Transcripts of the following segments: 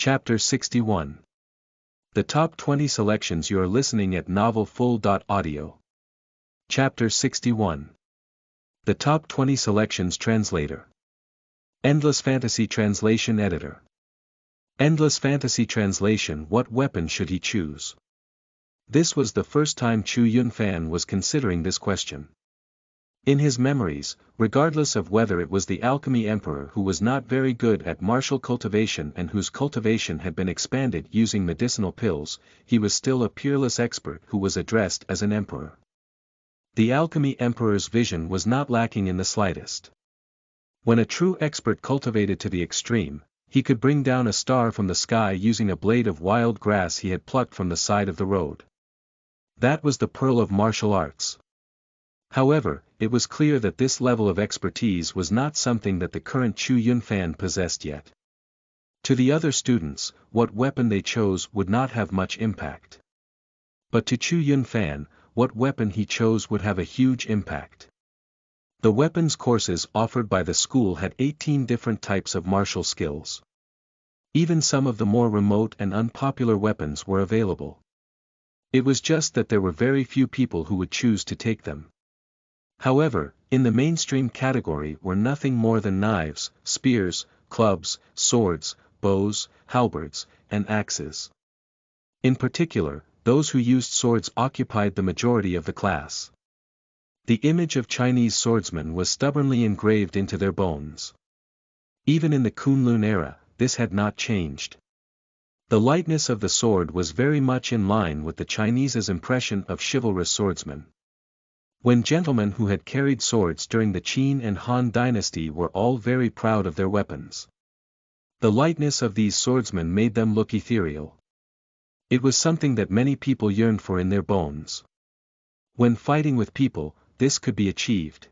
Chapter 61. The Top 20 Selections. You are listening at novelfull.audio. Chapter 61. The Top 20 Selections. Translator. Endless Fantasy Translation Editor. Endless Fantasy Translation. What weapon should he choose? This was the first time Chu Yunfan was considering this question. In his memories, regardless of whether it was the Alchemy Emperor who was not very good at martial cultivation and whose cultivation had been expanded using medicinal pills, he was still a peerless expert who was addressed as an emperor. The Alchemy Emperor's vision was not lacking in the slightest. When a true expert cultivated to the extreme, he could bring down a star from the sky using a blade of wild grass he had plucked from the side of the road. That was the pearl of martial arts. However, it was clear that this level of expertise was not something that the current Chu Yunfan possessed yet. To the other students, what weapon they chose would not have much impact. But to Chu Yunfan, what weapon he chose would have a huge impact. The weapons courses offered by the school had 18 different types of martial skills. Even some of the more remote and unpopular weapons were available. It was just that there were very few people who would choose to take them. However, in the mainstream category were nothing more than knives, spears, clubs, swords, bows, halberds, and axes. In particular, those who used swords occupied the majority of the class. The image of Chinese swordsmen was stubbornly engraved into their bones. Even in the Kunlun era, this had not changed. The lightness of the sword was very much in line with the Chinese's impression of chivalrous swordsmen. When gentlemen who had carried swords during the Qin and Han dynasty were all very proud of their weapons. The lightness of these swordsmen made them look ethereal. It was something that many people yearned for in their bones. When fighting with people, this could be achieved.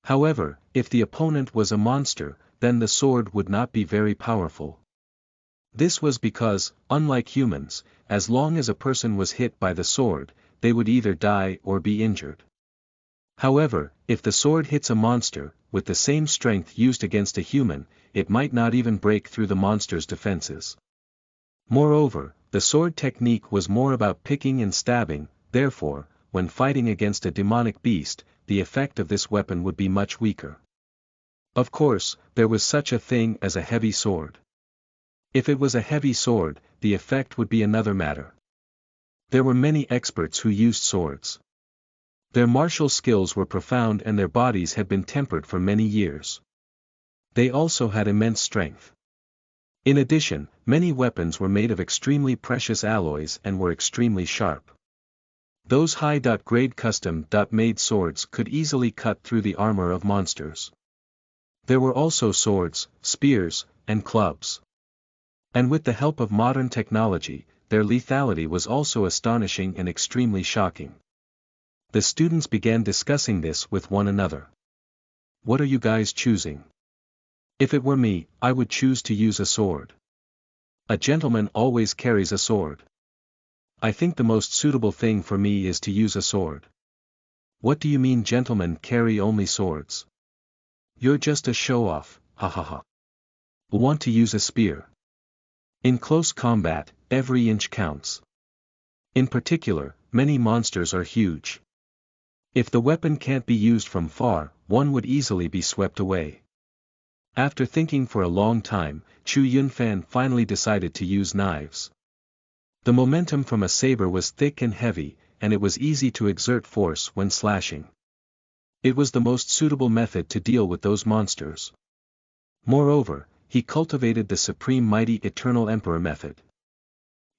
However, if the opponent was a monster, then the sword would not be very powerful. This was because, unlike humans, as long as a person was hit by the sword, they would either die or be injured. However, if the sword hits a monster, with the same strength used against a human, it might not even break through the monster's defenses. Moreover, the sword technique was more about picking and stabbing, therefore, when fighting against a demonic beast, the effect of this weapon would be much weaker. Of course, there was such a thing as a heavy sword. If it was a heavy sword, the effect would be another matter. There were many experts who used swords. Their martial skills were profound and their bodies had been tempered for many years. They also had immense strength. In addition, many weapons were made of extremely precious alloys and were extremely sharp. Those high-grade custom-made swords could easily cut through the armor of monsters. There were also swords, spears, and clubs. And with the help of modern technology, their lethality was also astonishing and extremely shocking. The students began discussing this with one another. What are you guys choosing? If it were me, I would choose to use a sword. A gentleman always carries a sword. I think the most suitable thing for me is to use a sword. What do you mean gentlemen carry only swords? You're just a show-off, ha ha ha. Want to use a spear? In close combat, every inch counts. In particular, many monsters are huge. If the weapon can't be used from far, one would easily be swept away. After thinking for a long time, Chu Yunfan finally decided to use knives. The momentum from a saber was thick and heavy, and it was easy to exert force when slashing. It was the most suitable method to deal with those monsters. Moreover, he cultivated the supreme mighty eternal emperor method.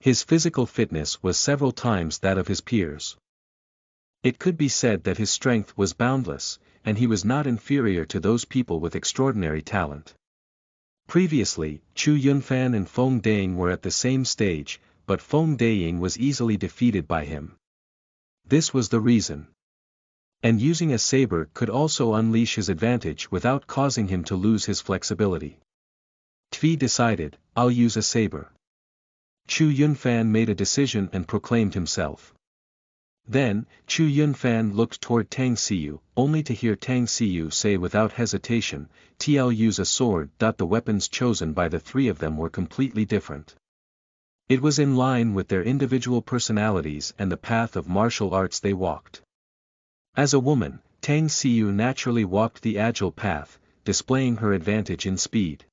His physical fitness was several times that of his peers. It could be said that his strength was boundless, and he was not inferior to those people with extraordinary talent. Previously, Chu Yunfan and Feng Daying were at the same stage, but Feng Daying was easily defeated by him. This was the reason. And using a saber could also unleash his advantage without causing him to lose his flexibility. Tvi decided, I'll use a saber. Chu Yunfan made a decision and proclaimed himself. Then, Chu Yunfan looked toward Tang Xiu, only to hear Tang Xiu say without hesitation, "T'll use a sword." The weapons chosen by the three of them were completely different. It was in line with their individual personalities and the path of martial arts they walked. As a woman, Tang Xiu naturally walked the agile path, displaying her advantage in speed.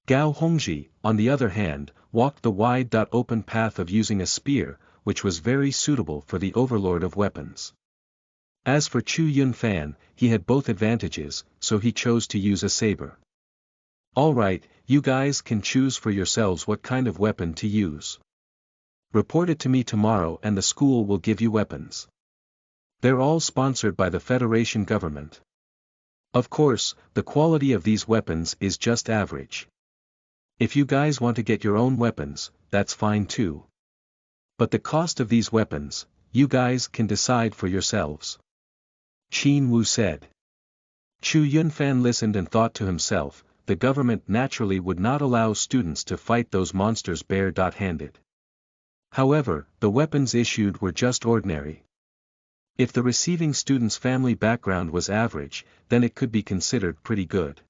Gao Hongji, on the other hand, walked the wide open path of using a spear, which was very suitable for the overlord of weapons. As for Chu Yunfan, he had both advantages, so he chose to use a saber. "Alright, you guys can choose for yourselves what kind of weapon to use. Report it to me tomorrow and the school will give you weapons. They're all sponsored by the Federation government. Of course, the quality of these weapons is just average. If you guys want to get your own weapons, that's fine too. But the cost of these weapons, you guys can decide for yourselves," Qin Wu said. Chu Yunfan listened and thought to himself, the government naturally would not allow students to fight those monsters bare-handed. However, the weapons issued were just ordinary. If the receiving student's family background was average, then it could be considered pretty good.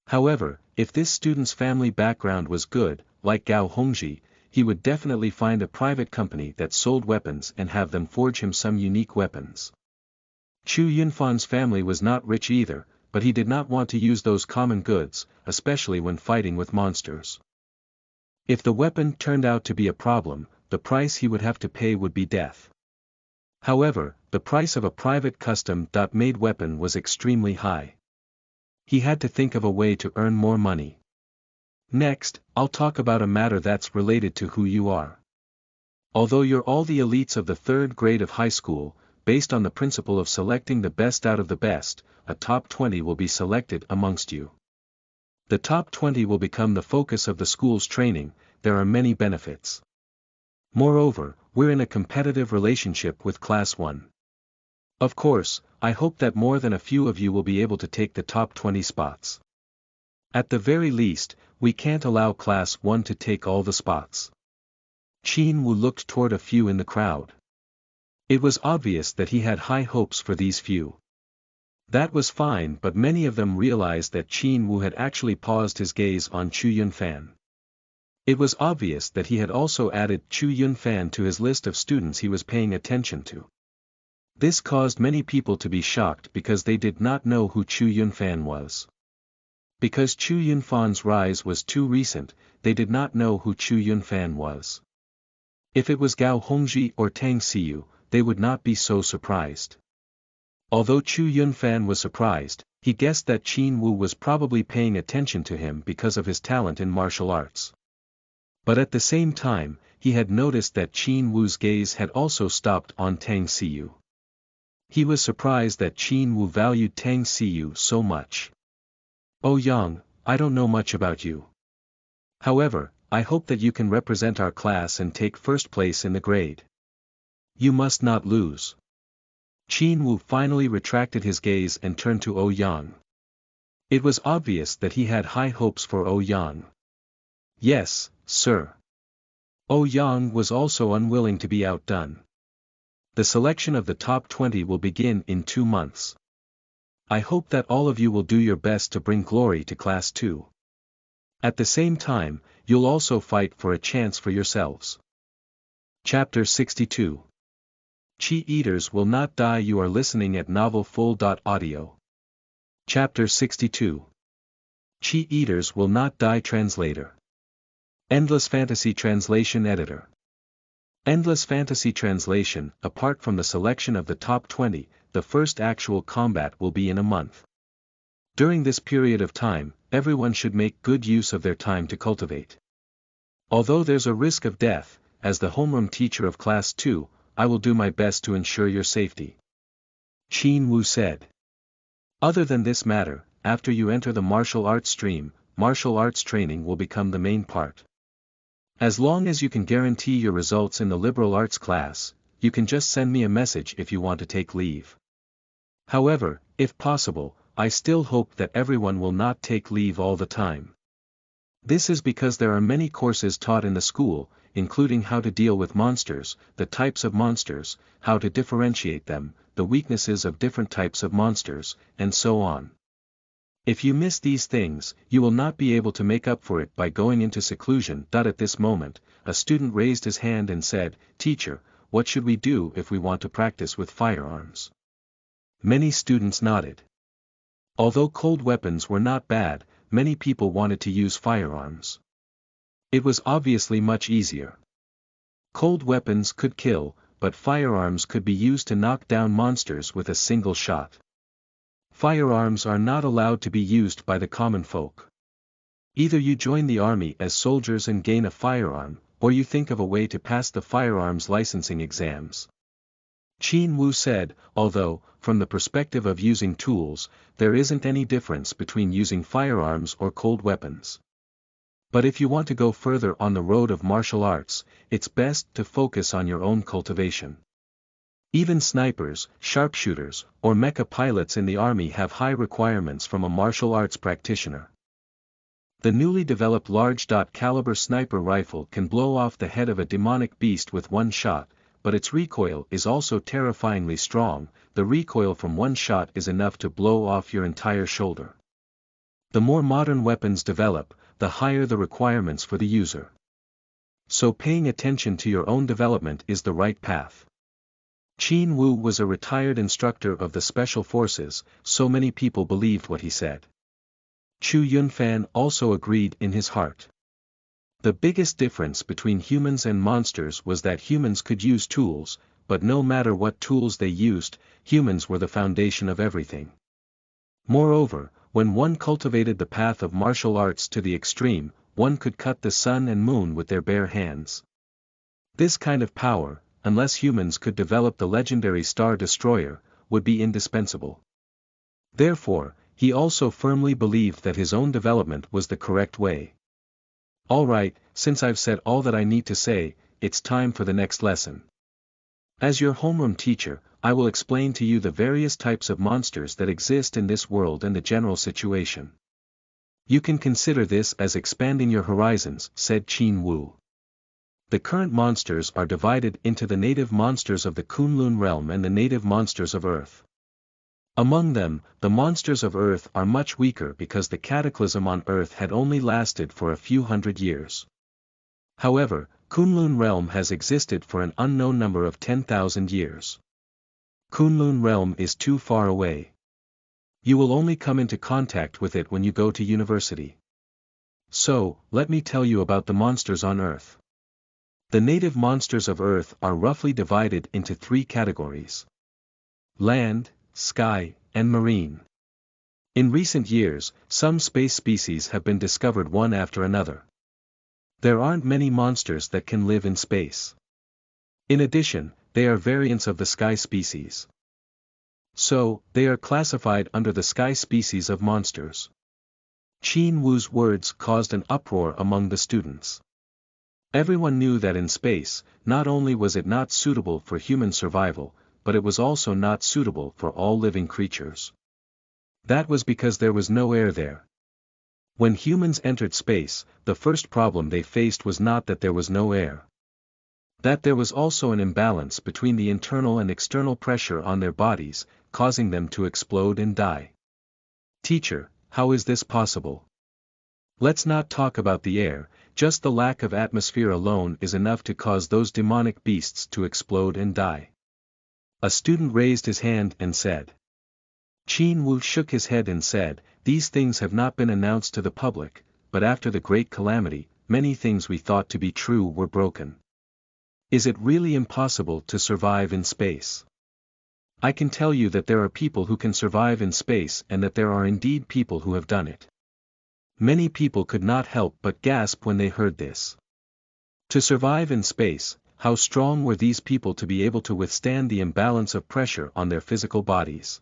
However, if this student's family background was good, like Gao Hongji, he would definitely find a private company that sold weapons and have them forge him some unique weapons. Chu Yunfan's family was not rich either, but he did not want to use those common goods, especially when fighting with monsters. If the weapon turned out to be a problem, the price he would have to pay would be death. However, the price of a private custom-made weapon was extremely high. He had to think of a way to earn more money. Next, I'll talk about a matter that's related to who you are. Although you're all the elites of the third grade of high school, based on the principle of selecting the best out of the best, a top 20 will be selected amongst you. The top 20 will become the focus of the school's training. There are many benefits. Moreover, we're in a competitive relationship with Class 1. Of course, I hope that more than a few of you will be able to take the top 20 spots. At the very least, we can't allow Class 1 to take all the spots. Qin Wu looked toward a few in the crowd. It was obvious that he had high hopes for these few. That was fine, but many of them realized that Qin Wu had actually paused his gaze on Chu Yunfan. It was obvious that he had also added Chu Yunfan to his list of students he was paying attention to. This caused many people to be shocked because they did not know who Chu Yunfan was. Because Chu Yunfan's rise was too recent, they did not know who Chu Yunfan was. If it was Gao Hongji or Tang Xiu, they would not be so surprised. Although Chu Yunfan was surprised, he guessed that Qin Wu was probably paying attention to him because of his talent in martial arts. But at the same time, he had noticed that Qin Wu's gaze had also stopped on Tang Xiu. He was surprised that Qin Wu valued Tang Xiu so much. "Oh Yang, I don't know much about you. However, I hope that you can represent our class and take first place in the grade. You must not lose." Qin Wu finally retracted his gaze and turned to Oh Yang. It was obvious that he had high hopes for Oh Yang. "Yes, sir." Oh Yang was also unwilling to be outdone. "The selection of the top 20 will begin in 2 months. I hope that all of you will do your best to bring glory to Class 2. At the same time, you'll also fight for a chance for yourselves." Chapter 62. Chi-Eaters Will Not Die. You are listening at novelfull.audio. Chapter 62. Chi-Eaters Will Not Die. Translator. Endless Fantasy Translation Editor. Endless Fantasy Translation. Apart from the selection of the top 20, the first actual combat will be in a month. During this period of time, everyone should make good use of their time to cultivate. Although there's a risk of death, as the homeroom teacher of Class 2, I will do my best to ensure your safety," Qin Wu said. "Other than this matter, after you enter the martial arts stream, martial arts training will become the main part. As long as you can guarantee your results in the liberal arts class, you can just send me a message if you want to take leave. However, if possible, I still hope that everyone will not take leave all the time. This is because there are many courses taught in the school, including how to deal with monsters, the types of monsters, how to differentiate them, the weaknesses of different types of monsters, and so on. If you miss these things, you will not be able to make up for it by going into seclusion. At this moment, a student raised his hand and said, "Teacher, what should we do if we want to practice with firearms?" Many students nodded. Although cold weapons were not bad, many people wanted to use firearms. It was obviously much easier. Cold weapons could kill, but firearms could be used to knock down monsters with a single shot. Firearms are not allowed to be used by the common folk. Either you join the army as soldiers and gain a firearm, or you think of a way to pass the firearms licensing exams. Qin Wu said, although, from the perspective of using tools, there isn't any difference between using firearms or cold weapons. But if you want to go further on the road of martial arts, it's best to focus on your own cultivation. Even snipers, sharpshooters, or mecha pilots in the army have high requirements from a martial arts practitioner. The newly developed large-caliber sniper rifle can blow off the head of a demonic beast with one shot, but its recoil is also terrifyingly strong. The recoil from one shot is enough to blow off your entire shoulder. The more modern weapons develop, the higher the requirements for the user. So paying attention to your own development is the right path. Qin Wu was a retired instructor of the Special Forces, so many people believed what he said. Chu Yunfan also agreed in his heart. The biggest difference between humans and monsters was that humans could use tools, but no matter what tools they used, humans were the foundation of everything. Moreover, when one cultivated the path of martial arts to the extreme, one could cut the sun and moon with their bare hands. This kind of power, unless humans could develop the legendary Star Destroyer, would be indispensable. Therefore, he also firmly believed that his own development was the correct way. Alright, since I've said all that I need to say, it's time for the next lesson. As your homeroom teacher, I will explain to you the various types of monsters that exist in this world and the general situation. You can consider this as expanding your horizons, said Qin Wu. The current monsters are divided into the native monsters of the Kunlun realm and the native monsters of Earth. Among them, the monsters of Earth are much weaker because the cataclysm on Earth had only lasted for a few hundred years. However, Kunlun realm has existed for an unknown number of 10,000 years. Kunlun realm is too far away. You will only come into contact with it when you go to university. So, let me tell you about the monsters on Earth. The native monsters of Earth are roughly divided into three categories: land, sky, and marine. In recent years, some space species have been discovered one after another. There aren't many monsters that can live in space. In addition, they are variants of the sky species. So, they are classified under the sky species of monsters. Qin Wu's words caused an uproar among the students. Everyone knew that in space, not only was it not suitable for human survival, but it was also not suitable for all living creatures. That was because there was no air there. When humans entered space, the first problem they faced was not that there was no air. That there was also an imbalance between the internal and external pressure on their bodies, causing them to explode and die. Teacher, how is this possible? Let's not talk about the air, just the lack of atmosphere alone is enough to cause those demonic beasts to explode and die. A student raised his hand and said. Qin Wu shook his head and said, these things have not been announced to the public, but after the great calamity, many things we thought to be true were broken. Is it really impossible to survive in space? I can tell you that there are people who can survive in space and that there are indeed people who have done it. Many people could not help but gasp when they heard this. To survive in space, how strong were these people to be able to withstand the imbalance of pressure on their physical bodies?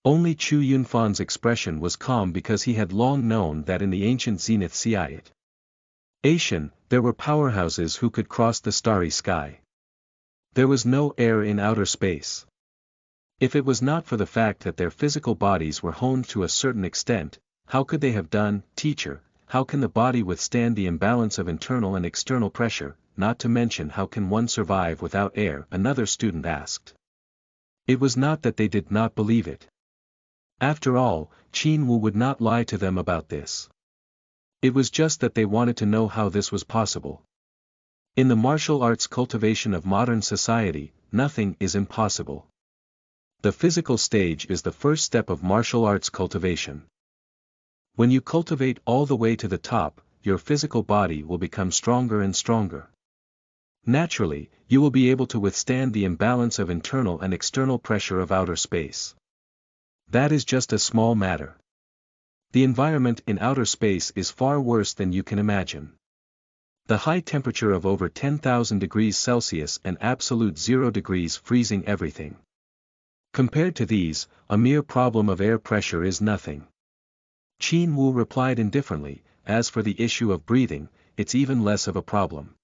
Only Chu Yunfan's expression was calm because he had long known that in the ancient Zenith Siayat Asian, there were powerhouses who could cross the starry sky. There was no air in outer space. If it was not for the fact that their physical bodies were honed to a certain extent, how could they have done, teacher, how can the body withstand the imbalance of internal and external pressure, not to mention how can one survive without air? Another student asked. It was not that they did not believe it. After all, Qin Wu would not lie to them about this. It was just that they wanted to know how this was possible. In the martial arts cultivation of modern society, nothing is impossible. The physical stage is the first step of martial arts cultivation. When you cultivate all the way to the top, your physical body will become stronger and stronger. Naturally, you will be able to withstand the imbalance of internal and external pressure of outer space. That is just a small matter. The environment in outer space is far worse than you can imagine. The high temperature of over 10,000 degrees Celsius and absolute 0 degrees freezing everything. Compared to these, a mere problem of air pressure is nothing. Qin Wu replied indifferently, as for the issue of breathing, it's even less of a problem.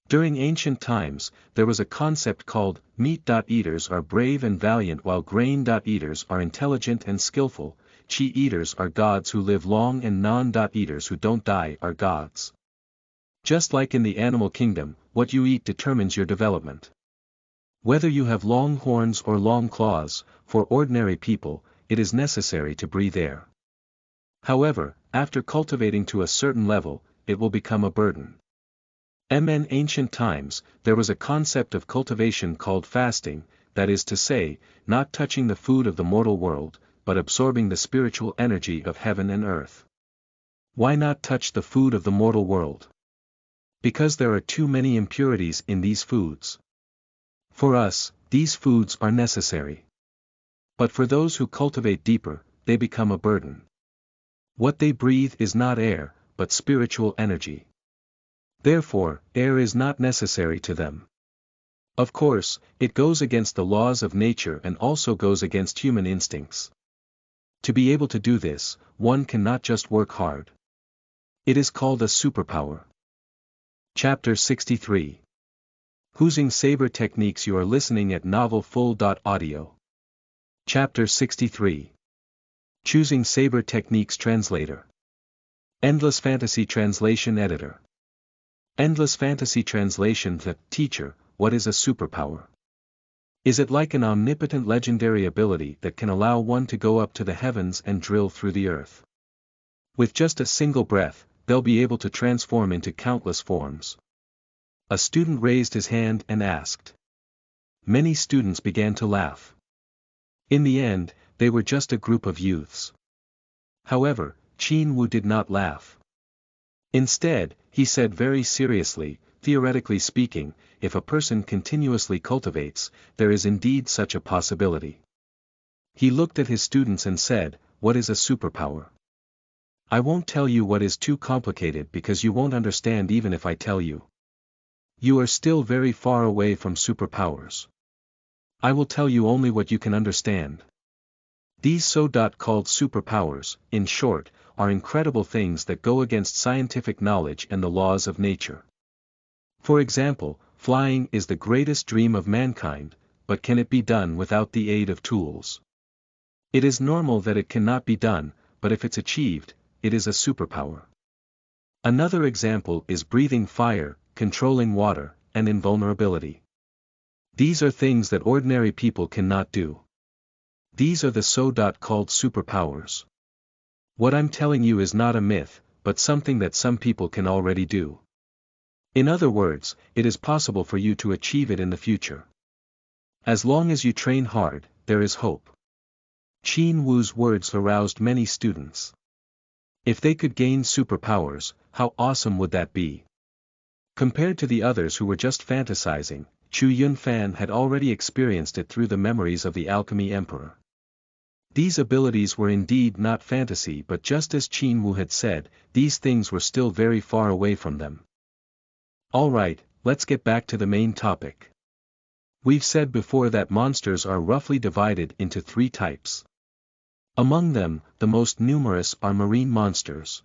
During ancient times, there was a concept called, meat-eaters are brave and valiant while grain-eaters are intelligent and skillful, chi-eaters are gods who live long and non-eaters who don't die are gods. Just like in the animal kingdom, what you eat determines your development. Whether you have long horns or long claws, for ordinary people, it is necessary to breathe air. However, after cultivating to a certain level, it will become a burden. In ancient times, there was a concept of cultivation called fasting, that is to say, not touching the food of the mortal world, but absorbing the spiritual energy of heaven and earth. Why not touch the food of the mortal world? Because there are too many impurities in these foods. For us, these foods are necessary. But for those who cultivate deeper, they become a burden. What they breathe is not air, but spiritual energy. Therefore, air is not necessary to them. Of course, it goes against the laws of nature and also goes against human instincts. To be able to do this, one cannot just work hard. It is called a superpower. Chapter 63. Using Saber Techniques. You are listening at novelfull.audio. Chapter 63. Choosing Saber Techniques. Translator. Endless Fantasy Translation Editor. Endless Fantasy Translation. The teacher, what is a superpower? Is it like an omnipotent legendary ability that can allow one to go up to the heavens and drill through the earth? With just a single breath, they'll be able to transform into countless forms. A student raised his hand and asked. Many students began to laugh. In the end, they were just a group of youths. However, Qin Wu did not laugh. Instead, he said very seriously, theoretically speaking, if a person continuously cultivates, there is indeed such a possibility. He looked at his students and said, what is a superpower? I won't tell you what is too complicated because you won't understand even if I tell you. You are still very far away from superpowers. I will tell you only what you can understand. These so-called superpowers, in short, are incredible things that go against scientific knowledge and the laws of nature. For example, flying is the greatest dream of mankind, but can it be done without the aid of tools? It is normal that it cannot be done, but if it's achieved, it is a superpower. Another example is breathing fire, controlling water, and invulnerability. These are things that ordinary people cannot do. These are the so-called superpowers. What I'm telling you is not a myth, but something that some people can already do. In other words, it is possible for you to achieve it in the future. As long as you train hard, there is hope. Qin Wu's words aroused many students. If they could gain superpowers, how awesome would that be? Compared to the others who were just fantasizing, Chu Yunfan had already experienced it through the memories of the Alchemy Emperor. These abilities were indeed not fantasy, but just as Qin Wu had said, these things were still very far away from them. Alright, let's get back to the main topic. We've said before that monsters are roughly divided into 3 types. Among them, the most numerous are marine monsters.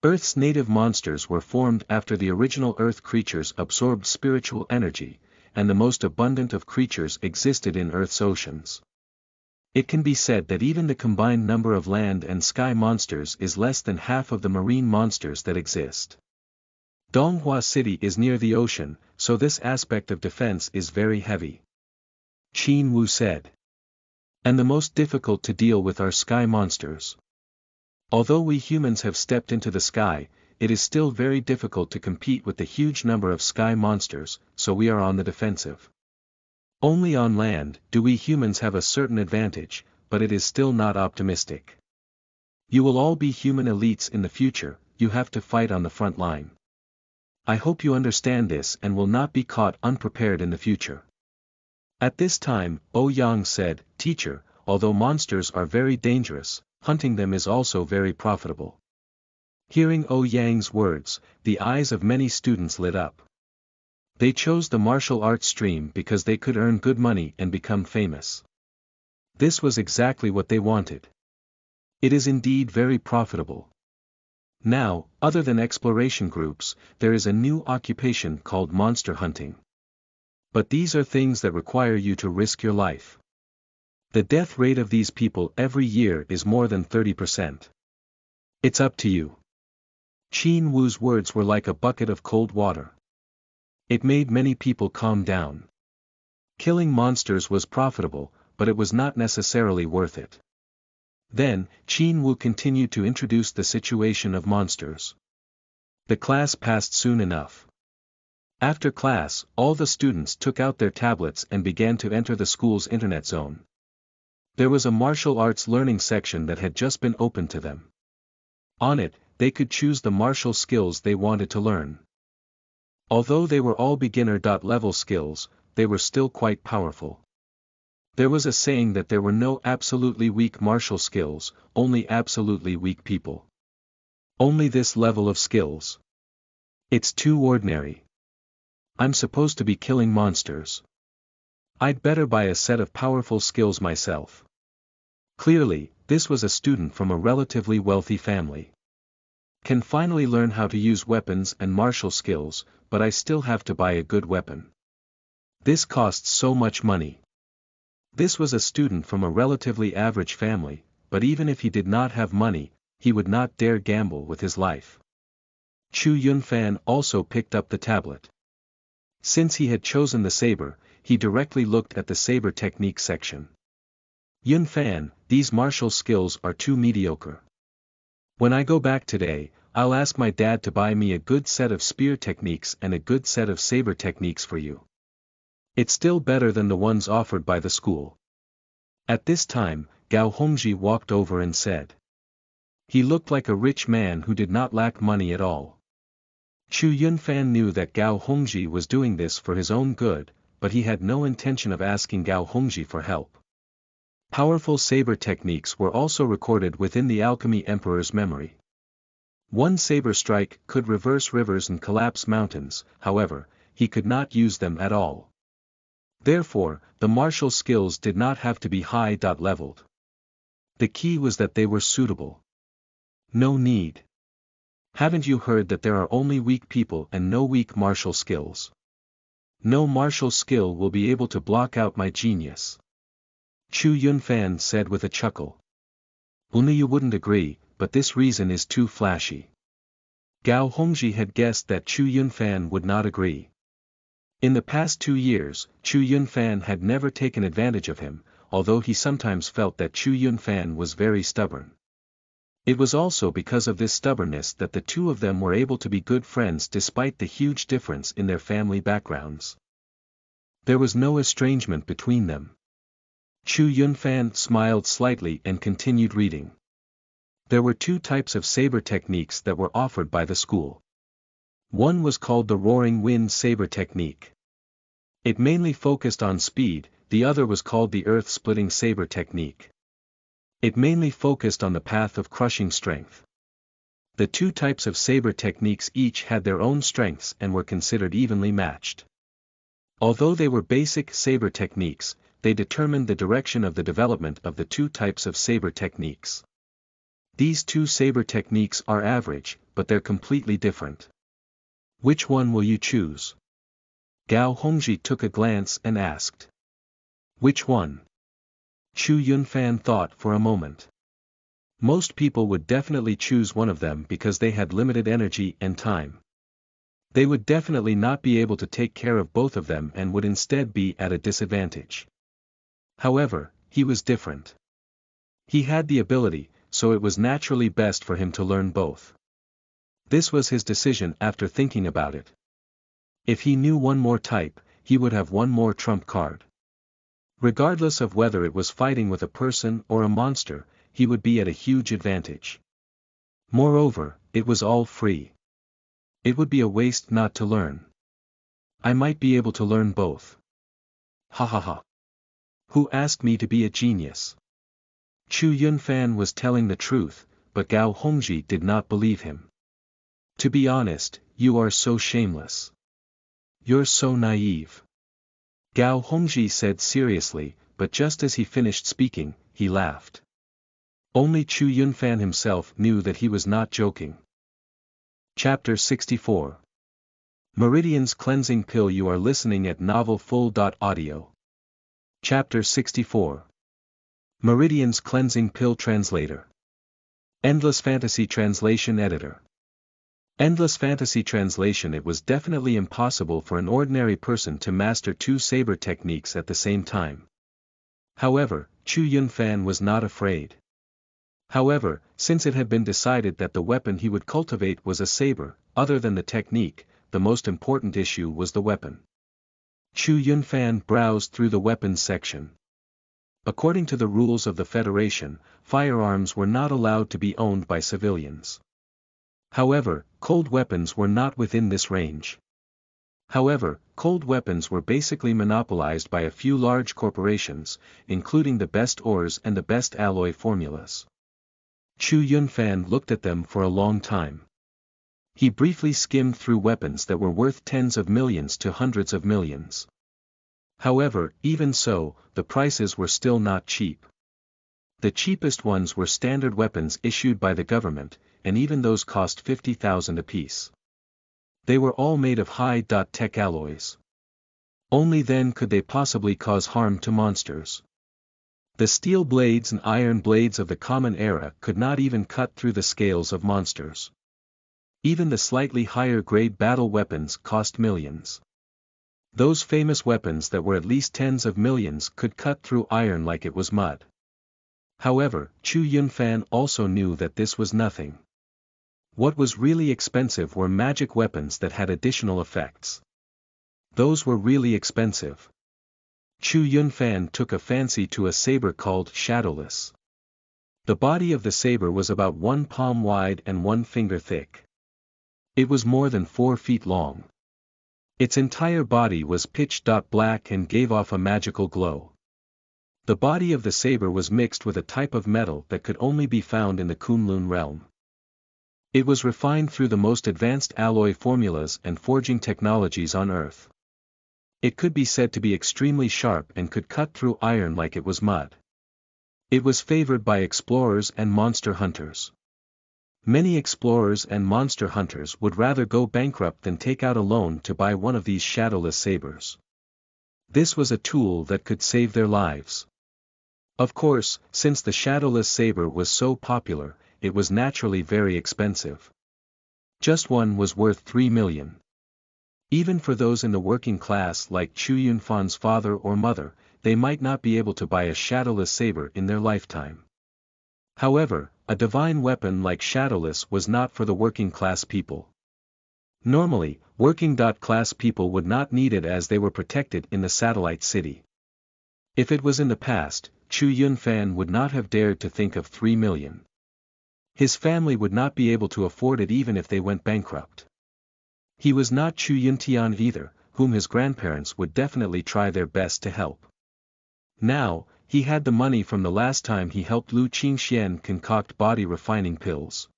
Earth's native monsters were formed after the original Earth creatures absorbed spiritual energy, and the most abundant of creatures existed in Earth's oceans. It can be said that even the combined number of land and sky monsters is less than half of the marine monsters that exist. Donghua City is near the ocean, so this aspect of defense is very heavy. Qin Wu said. And the most difficult to deal with are sky monsters. Although we humans have stepped into the sky, it is still very difficult to compete with the huge number of sky monsters, so we are on the defensive. Only on land do we humans have a certain advantage, but it is still not optimistic. You will all be human elites in the future, you have to fight on the front line. I hope you understand this and will not be caught unprepared in the future. At this time, Yang said, Teacher, although monsters are very dangerous, hunting them is also very profitable. Hearing Yang's words, the eyes of many students lit up. They chose the martial arts stream because they could earn good money and become famous. This was exactly what they wanted. It is indeed very profitable. Now, other than exploration groups, there is a new occupation called monster hunting. But these are things that require you to risk your life. The death rate of these people every year is more than 30%. It's up to you. Qin Wu's words were like a bucket of cold water. It made many people calm down. Killing monsters was profitable, but it was not necessarily worth it. Then, Qin Wu continued to introduce the situation of monsters. The class passed soon enough. After class, all the students took out their tablets and began to enter the school's internet zone. There was a martial arts learning section that had just been opened to them. On it, they could choose the martial skills they wanted to learn. Although they were all beginner-level skills, they were still quite powerful. There was a saying that there were no absolutely weak martial skills, only absolutely weak people. Only this level of skills. It's too ordinary. I'm supposed to be killing monsters. I'd better buy a set of powerful skills myself. Clearly, this was a student from a relatively wealthy family. Can finally learn how to use weapons and martial skills, but I still have to buy a good weapon. This costs so much money. This was a student from a relatively average family, but even if he did not have money, he would not dare gamble with his life. Chu Yunfan also picked up the tablet. Since he had chosen the saber, he directly looked at the saber technique section. Yunfan, these martial skills are too mediocre. When I go back today, I'll ask my dad to buy me a good set of spear techniques and a good set of saber techniques for you. It's still better than the ones offered by the school. At this time, Gao Hongji walked over and said. He looked like a rich man who did not lack money at all. Chu Yunfan knew that Gao Hongji was doing this for his own good, but he had no intention of asking Gao Hongji for help. Powerful saber techniques were also recorded within the Alchemy Emperor's memory. One saber strike could reverse rivers and collapse mountains, however, he could not use them at all. Therefore, the martial skills did not have to be high-leveled. The key was that they were suitable. No need. Haven't you heard that there are only weak people and no weak martial skills? No martial skill will be able to block out my genius. Chu Yunfan said with a chuckle. Only you wouldn't agree, but this reason is too flashy. Gao Hongji had guessed that Chu Yunfan would not agree. In the past 2 years, Chu Yunfan had never taken advantage of him, although he sometimes felt that Chu Yunfan was very stubborn. It was also because of this stubbornness that the two of them were able to be good friends despite the huge difference in their family backgrounds. There was no estrangement between them. Chu Yunfan smiled slightly and continued reading. There were 2 types of saber techniques that were offered by the school. One was called the Roaring Wind Saber Technique. It mainly focused on speed, the other was called the Earth-Splitting Saber Technique. It mainly focused on the path of crushing strength. The 2 types of saber techniques each had their own strengths and were considered evenly matched. Although they were basic saber techniques, they determined the direction of the development of the 2 types of saber techniques. These 2 saber techniques are average, but they're completely different. Which one will you choose? Gao Hongji took a glance and asked. Which one? Chu Yunfan thought for a moment. Most people would definitely choose one of them because they had limited energy and time. They would definitely not be able to take care of both of them and would instead be at a disadvantage. However, he was different. He had the ability, so it was naturally best for him to learn both. This was his decision after thinking about it. If he knew one more type, he would have one more trump card. Regardless of whether it was fighting with a person or a monster, he would be at a huge advantage. Moreover, it was all free. It would be a waste not to learn. I might be able to learn both. Ha ha ha. Who asked me to be a genius? Chu Yunfan was telling the truth, but Gao Hongji did not believe him. To be honest, you are so shameless. You're so naive. Gao Hongji said seriously, but just as he finished speaking, he laughed. Only Chu Yunfan himself knew that he was not joking. Chapter 64. Meridian's Cleansing Pill. You are listening at novelfull.audio. Chapter 64. Meridian's Cleansing Pill. Translator. Endless Fantasy Translation Editor. Endless Fantasy Translation. It was definitely impossible for an ordinary person to master two saber techniques at the same time. However, Chu Yunfan was not afraid. However, since it had been decided that the weapon he would cultivate was a saber, other than the technique, the most important issue was the weapon. Chu Yunfan browsed through the weapons section. According to the rules of the Federation, firearms were not allowed to be owned by civilians. However, cold weapons were not within this range. However, cold weapons were basically monopolized by a few large corporations, including the best ores and the best alloy formulas. Chu Yunfan looked at them for a long time. He briefly skimmed through weapons that were worth tens of millions to hundreds of millions. However, even so, the prices were still not cheap. The cheapest ones were standard weapons issued by the government, and even those cost 50,000 apiece. They were all made of high-tech alloys. Only then could they possibly cause harm to monsters. The steel blades and iron blades of the common era could not even cut through the scales of monsters. Even the slightly higher-grade battle weapons cost millions. Those famous weapons that were at least tens of millions could cut through iron like it was mud. However, Chu Yunfan also knew that this was nothing. What was really expensive were magic weapons that had additional effects. Those were really expensive. Chu Yunfan took a fancy to a saber called Shadowless. The body of the saber was about 1 palm wide and 1 finger thick. It was more than 4 feet long. Its entire body was pitch black and gave off a magical glow. The body of the saber was mixed with a type of metal that could only be found in the Kunlun realm. It was refined through the most advanced alloy formulas and forging technologies on Earth. It could be said to be extremely sharp and could cut through iron like it was mud. It was favored by explorers and monster hunters. Many explorers and monster hunters would rather go bankrupt than take out a loan to buy one of these shadowless sabers. This was a tool that could save their lives. Of course, since the shadowless saber was so popular, it was naturally very expensive. Just one was worth 3 million. Even for those in the working class like Chu Yunfan's father or mother, they might not be able to buy a shadowless saber in their lifetime. However, a divine weapon like Shadowless was not for the working class people. Normally, working class people would not need it as they were protected in the satellite city. If it was in the past, Chu Yunfan would not have dared to think of 3 million. His family would not be able to afford it even if they went bankrupt. He was not Chu Yuntian either, whom his grandparents would definitely try their best to help. Now, he had the money from the last time he helped Lu Qingxian concoct body refining pills.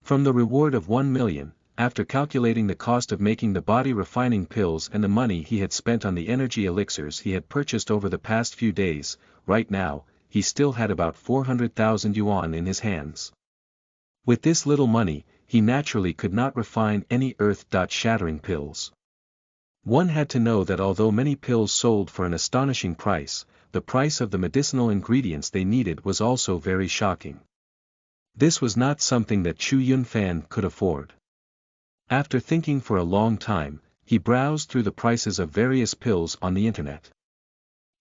From the reward of 1 million, after calculating the cost of making the body refining pills and the money he had spent on the energy elixirs he had purchased over the past few days, right now, he still had about 400,000 yuan in his hands. With this little money, he naturally could not refine any earth-shattering pills. One had to know that although many pills sold for an astonishing price, the price of the medicinal ingredients they needed was also very shocking. This was not something that Chu Yunfan could afford. After thinking for a long time, he browsed through the prices of various pills on the internet.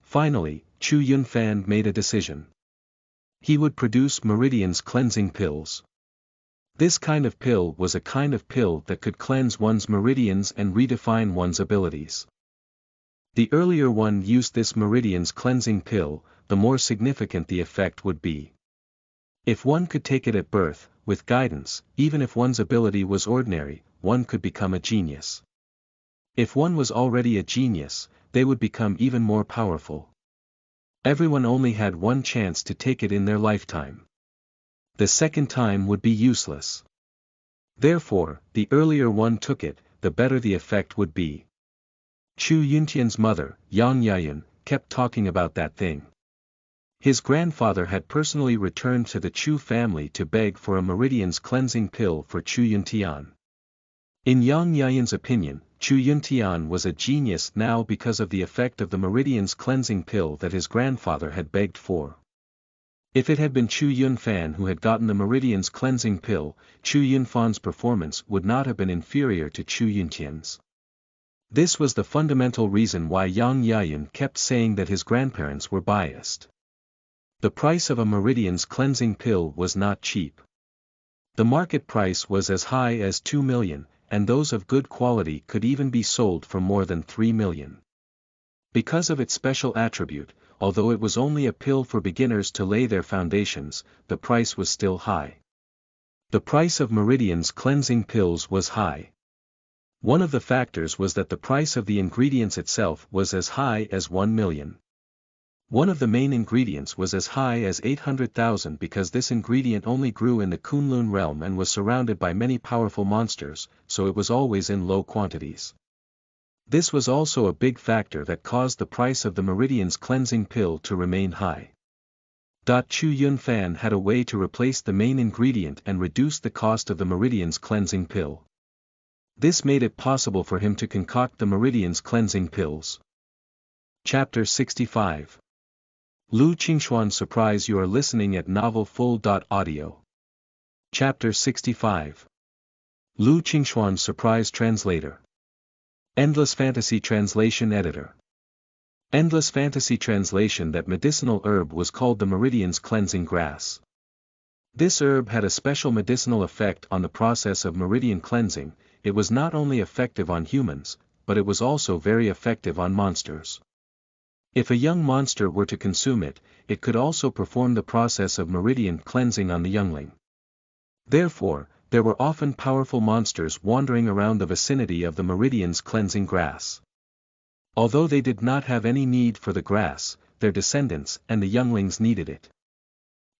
Finally, Chu Yunfan made a decision. He would produce Meridian's cleansing pills. This kind of pill was a kind of pill that could cleanse one's meridians and redefine one's abilities. The earlier one used this Meridian's cleansing pill, the more significant the effect would be. If one could take it at birth, with guidance, even if one's ability was ordinary, one could become a genius. If one was already a genius, they would become even more powerful. Everyone only had one chance to take it in their lifetime. The second time would be useless. Therefore, the earlier one took it, the better the effect would be. Chu Yuntian's mother, Yang Yayun, kept talking about that thing. His grandfather had personally returned to the Chu family to beg for a Meridian's cleansing pill for Chu Yuntian. In Yang Yayun's opinion, Chu Yuntian was a genius now because of the effect of the Meridian's cleansing pill that his grandfather had begged for. If it had been Chu Yunfan who had gotten the Meridian's cleansing pill, Chu Yunfan's performance would not have been inferior to Chu Yuntian's. This was the fundamental reason why Yang Yayun kept saying that his grandparents were biased. The price of a Meridian's cleansing pill was not cheap. The market price was as high as 2 million, and those of good quality could even be sold for more than 3 million. Because of its special attribute, although it was only a pill for beginners to lay their foundations, the price was still high. The price of Meridian's cleansing pills was high. One of the factors was that the price of the ingredients itself was as high as 1 million. One of the main ingredients was as high as 800,000 because this ingredient only grew in the Kunlun realm and was surrounded by many powerful monsters, so it was always in low quantities. This was also a big factor that caused the price of the Meridian's cleansing pill to remain high. Chu Yunfan had a way to replace the main ingredient and reduce the cost of the Meridian's cleansing pill. This made it possible for him to concoct the Meridian's cleansing pills. Chapter 65. Lu Qingxuan Surprise. You are listening at novelfull.audio. Chapter 65. Lu Qingxuan Surprise Translator. Endless Fantasy Translation Editor. Endless Fantasy Translation. That medicinal herb was called the Meridian's cleansing grass. This herb had a special medicinal effect on the process of meridian cleansing. It was not only effective on humans, but it was also very effective on monsters. If a young monster were to consume it, it could also perform the process of meridian cleansing on the youngling. Therefore, there were often powerful monsters wandering around the vicinity of the Meridian's cleansing grass. Although they did not have any need for the grass, their descendants and the younglings needed it.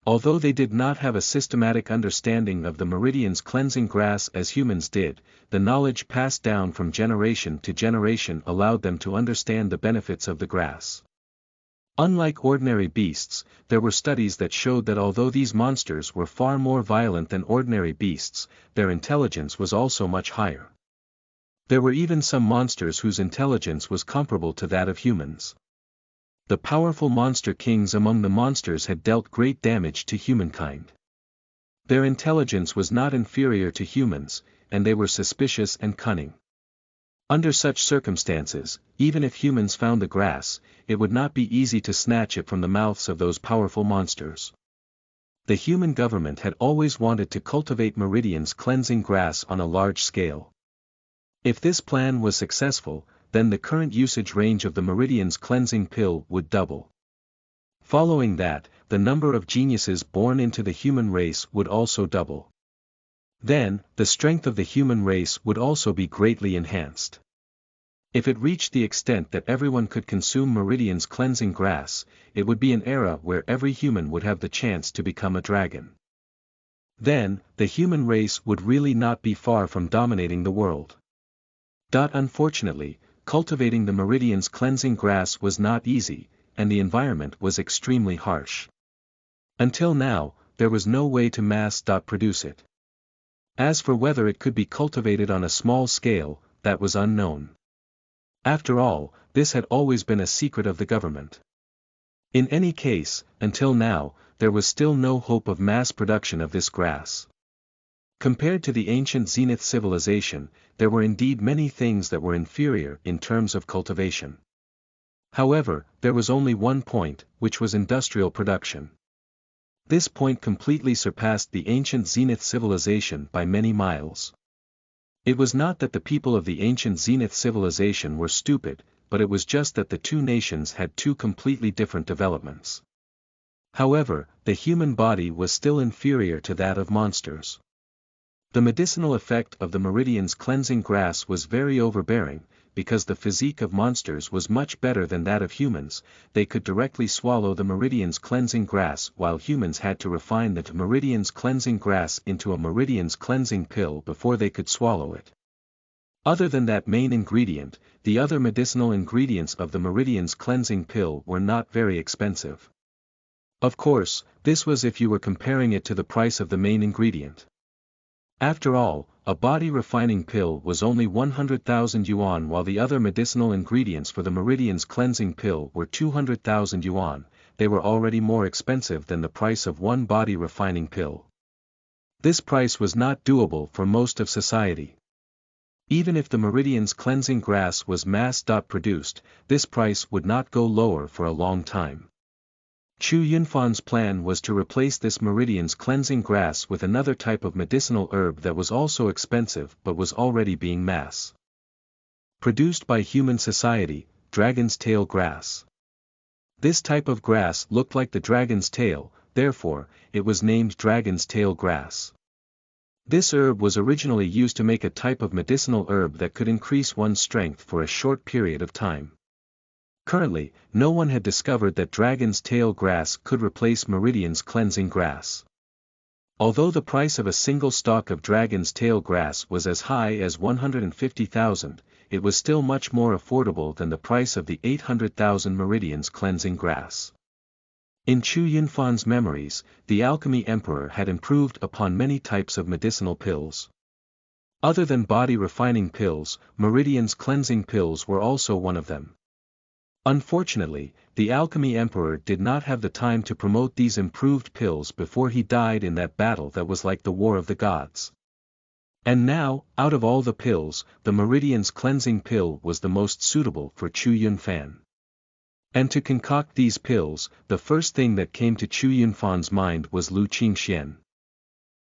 Although they did not have a systematic understanding of the Meridian's cleansing grass as humans did, the knowledge passed down from generation to generation allowed them to understand the benefits of the grass. Unlike ordinary beasts, there were studies that showed that although these monsters were far more violent than ordinary beasts, their intelligence was also much higher. There were even some monsters whose intelligence was comparable to that of humans. The powerful monster kings among the monsters had dealt great damage to humankind. Their intelligence was not inferior to humans, and they were suspicious and cunning. Under such circumstances, even if humans found the grass, it would not be easy to snatch it from the mouths of those powerful monsters. The human government had always wanted to cultivate Meridian's cleansing grass on a large scale. If this plan was successful, then the current usage range of the Meridian's cleansing pill would double. Following that, the number of geniuses born into the human race would also double. Then, the strength of the human race would also be greatly enhanced. If it reached the extent that everyone could consume Meridian's cleansing grass, it would be an era where every human would have the chance to become a dragon. Then, the human race would really not be far from dominating the world. Unfortunately, cultivating the Meridian's cleansing grass was not easy, and the environment was extremely harsh. Until now, there was no way to mass produce it. As for whether it could be cultivated on a small scale, that was unknown. After all, this had always been a secret of the government. In any case, until now, there was still no hope of mass production of this grass. Compared to the ancient Zenith civilization, there were indeed many things that were inferior in terms of cultivation. However, there was only one point, which was industrial production. This point completely surpassed the ancient Zenith civilization by many miles. It was not that the people of the ancient Zenith civilization were stupid, but it was just that the two nations had two completely different developments. However, the human body was still inferior to that of monsters. The medicinal effect of the Meridian's cleansing grass was very overbearing, because the physique of monsters was much better than that of humans. They could directly swallow the Meridian's cleansing grass, while humans had to refine the Meridian's cleansing grass into a Meridian's cleansing pill before they could swallow it. Other than that main ingredient, the other medicinal ingredients of the Meridian's cleansing pill were not very expensive. Of course, this was if you were comparing it to the price of the main ingredient. After all, a body refining pill was only 100,000 yuan, while the other medicinal ingredients for the Meridian's cleansing pill were 200,000 yuan. They were already more expensive than the price of one body refining pill. This price was not doable for most of society. Even if the Meridian's cleansing grass was mass-produced, this price would not go lower for a long time. Chu Yunfan's plan was to replace this Meridian's cleansing grass with another type of medicinal herb that was also expensive but was already being mass-produced by human society: dragon's tail grass. This type of grass looked like the dragon's tail, therefore, it was named dragon's tail grass. This herb was originally used to make a type of medicinal herb that could increase one's strength for a short period of time. Currently, no one had discovered that dragon's tail grass could replace Meridian's cleansing grass. Although the price of a single stalk of dragon's tail grass was as high as 150,000, it was still much more affordable than the price of the 800,000 Meridian's cleansing grass. In Chu Yunfan's memories, the Alchemy Emperor had improved upon many types of medicinal pills. Other than body refining pills, Meridian's cleansing pills were also one of them. Unfortunately, the Alchemy Emperor did not have the time to promote these improved pills before he died in that battle that was like the War of the Gods. And now, out of all the pills, the Meridian's cleansing pill was the most suitable for Chu Yunfan. And to concoct these pills, the first thing that came to Chu Yunfan's mind was Lu Qingxian.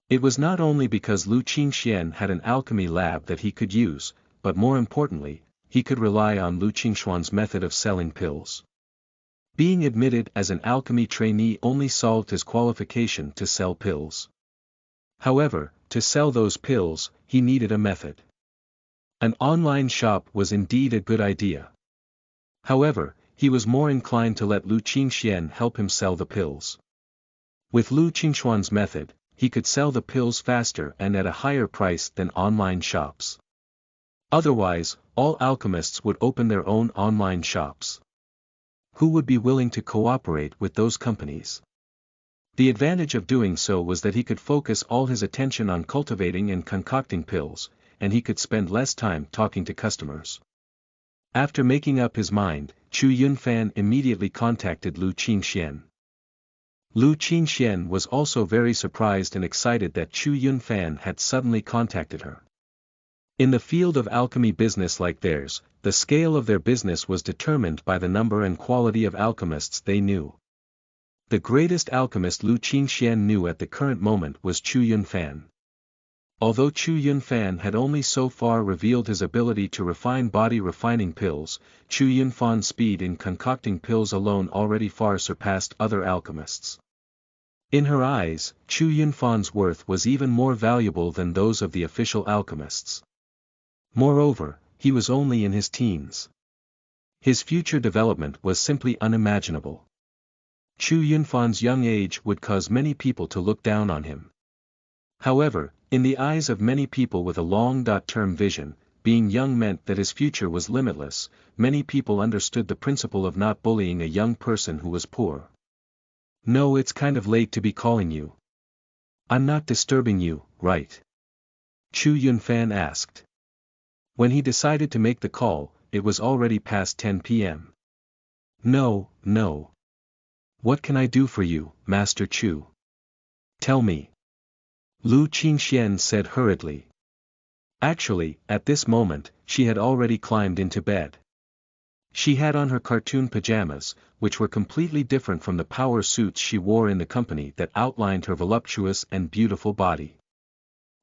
It was not only because Lu Qingxian had an alchemy lab that he could use, but more importantly, he could rely on Lu Qingxuan's method of selling pills. Being admitted as an alchemy trainee only solved his qualification to sell pills. However, to sell those pills, he needed a method. An online shop was indeed a good idea. However, he was more inclined to let Lu Qingxian help him sell the pills. With Lu Qingxuan's method, he could sell the pills faster and at a higher price than online shops. Otherwise, all alchemists would open their own online shops. Who would be willing to cooperate with those companies? The advantage of doing so was that he could focus all his attention on cultivating and concocting pills, and he could spend less time talking to customers. After making up his mind, Chu Yunfan immediately contacted Lu Qingxian. Lu Qingxian was also very surprised and excited that Chu Yunfan had suddenly contacted her. In the field of alchemy business like theirs, the scale of their business was determined by the number and quality of alchemists they knew. The greatest alchemist Lu Qingxian knew at the current moment was Chu Yunfan. Although Chu Yunfan had only so far revealed his ability to refine body refining pills, Chu Yunfan's speed in concocting pills alone already far surpassed other alchemists. In her eyes, Chu Yunfan's worth was even more valuable than those of the official alchemists. Moreover, he was only in his teens. His future development was simply unimaginable. Chu Yunfan's young age would cause many people to look down on him. However, in the eyes of many people with a long-term vision, being young meant that his future was limitless. Many people understood the principle of not bullying a young person who was poor. "No, it's kind of late to be calling you. I'm not disturbing you, right?" Chu Yunfan asked. When he decided to make the call, it was already past 10 p.m. No. What can I do for you, Master Chu? Tell me. Lu Qingxian said hurriedly. Actually, at this moment, she had already climbed into bed. She had on her cartoon pajamas, which were completely different from the power suits she wore in the company that outlined her voluptuous and beautiful body.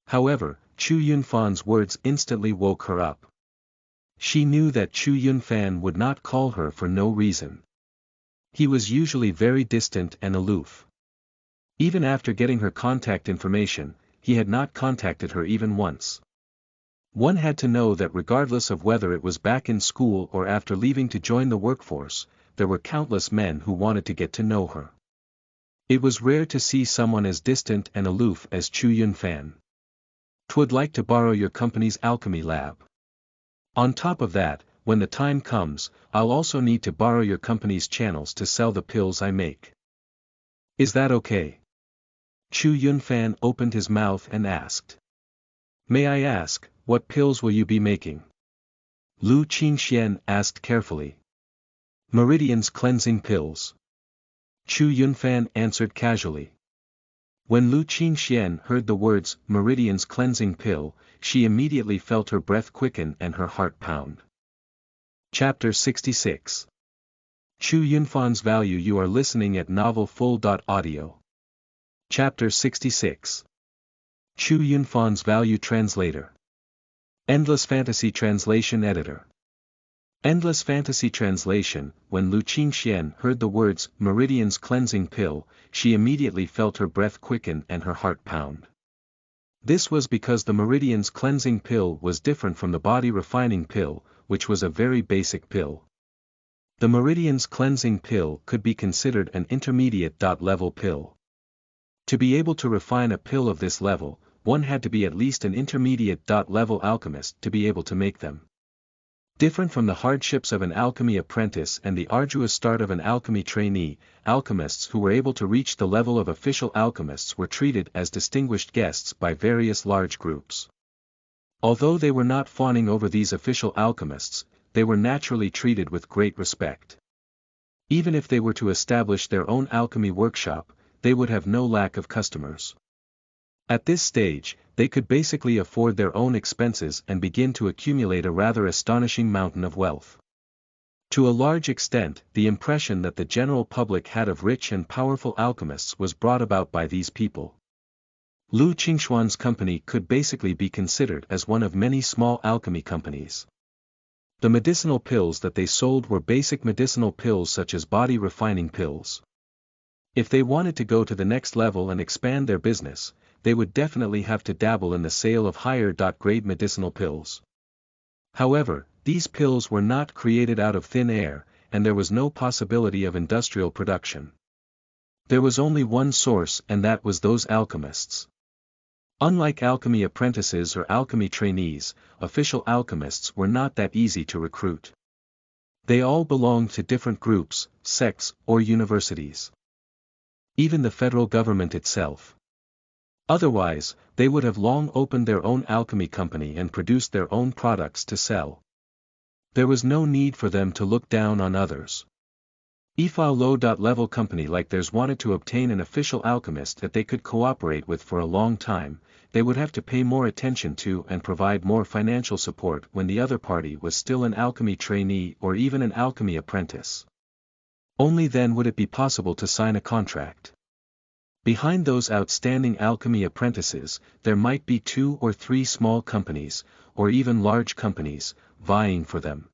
However, Chu Yunfan's words instantly woke her up. She knew that Chu Yunfan would not call her for no reason. He was usually very distant and aloof. Even after getting her contact information, he had not contacted her even once. One had to know that regardless of whether it was back in school or after leaving to join the workforce, there were countless men who wanted to get to know her. It was rare to see someone as distant and aloof as Chu Yunfan. "'Twould like to borrow your company's alchemy lab. On top of that, when the time comes, I'll also need to borrow your company's channels to sell the pills I make. Is that okay?" Chu Yunfan opened his mouth and asked. "May I ask, what pills will you be making?" Lu Qingxian asked carefully. "Meridian's cleansing pills." Chu Yunfan answered casually. When Lu Qingxian heard the words, "Meridian's cleansing pill," she immediately felt her breath quicken and her heart pound. Chapter 66. Chu Yunfan's Value. You are listening at novelfull.audio. Chapter 66. Chu Yunfan's Value. Translator. Endless Fantasy Translation Editor. Endless Fantasy Translation. When Lu Qingxian heard the words, "Meridian's cleansing pill," she immediately felt her breath quicken and her heart pound. This was because the Meridian's cleansing pill was different from the body refining pill, which was a very basic pill. The Meridian's cleansing pill could be considered an intermediate level pill. To be able to refine a pill of this level, one had to be at least an intermediate level alchemist to be able to make them. Different from the hardships of an alchemy apprentice and the arduous start of an alchemy trainee, alchemists who were able to reach the level of official alchemists were treated as distinguished guests by various large groups. Although they were not fawning over these official alchemists, they were naturally treated with great respect. Even if they were to establish their own alchemy workshop, they would have no lack of customers. At this stage, they could basically afford their own expenses and begin to accumulate a rather astonishing mountain of wealth. To a large extent, the impression that the general public had of rich and powerful alchemists was brought about by these people. Lu Qingxuan's company could basically be considered as one of many small alchemy companies. The medicinal pills that they sold were basic medicinal pills such as body refining pills. If they wanted to go to the next level and expand their business, they would definitely have to dabble in the sale of higher-grade medicinal pills. However, these pills were not created out of thin air, and there was no possibility of industrial production. There was only one source, and that was those alchemists. Unlike alchemy apprentices or alchemy trainees, official alchemists were not that easy to recruit. They all belonged to different groups, sects, or universities. Even the federal government itself. Otherwise, they would have long opened their own alchemy company and produced their own products to sell. There was no need for them to look down on others. If a low-level company like theirs wanted to obtain an official alchemist that they could cooperate with for a long time, they would have to pay more attention to and provide more financial support when the other party was still an alchemy trainee or even an alchemy apprentice. Only then would it be possible to sign a contract. Behind those outstanding alchemy apprentices, there might be 2 or 3 small companies, or even large companies, vying for them.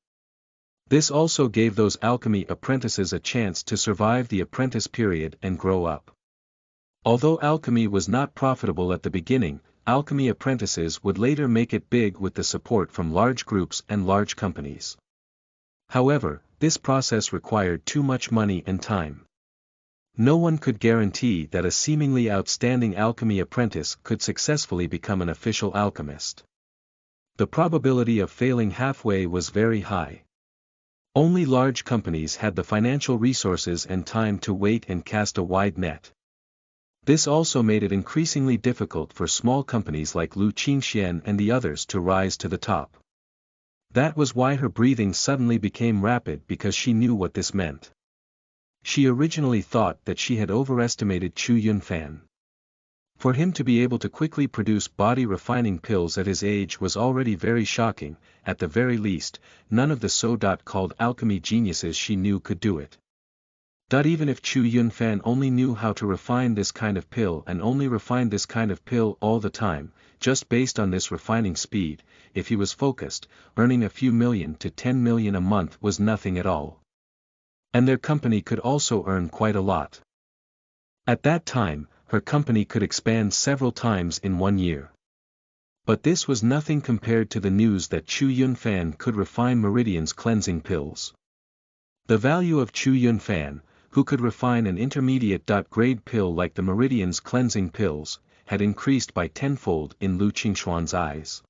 This also gave those alchemy apprentices a chance to survive the apprentice period and grow up. Although alchemy was not profitable at the beginning, alchemy apprentices would later make it big with the support from large groups and large companies. However, this process required too much money and time. No one could guarantee that a seemingly outstanding alchemy apprentice could successfully become an official alchemist. The probability of failing halfway was very high. Only large companies had the financial resources and time to wait and cast a wide net. This also made it increasingly difficult for small companies like Lu Qingxian and the others to rise to the top. That was why her breathing suddenly became rapid, because she knew what this meant. She originally thought that she had overestimated Chu Yunfan. For him to be able to quickly produce body-refining pills at his age was already very shocking. At the very least, none of the so-called alchemy geniuses she knew could do it. Even if Chu Yunfan only knew how to refine this kind of pill and only refined this kind of pill all the time, just based on this refining speed, if he was focused, earning a few million to 10 million a month was nothing at all. And their company could also earn quite a lot. At that time, her company could expand several times in 1 year. But this was nothing compared to the news that Chu Yunfan could refine Meridian's cleansing pills. The value of Chu Yunfan, who could refine an intermediate-grade pill like the Meridian's cleansing pills, had increased by tenfold in Lu Qingxuan's eyes.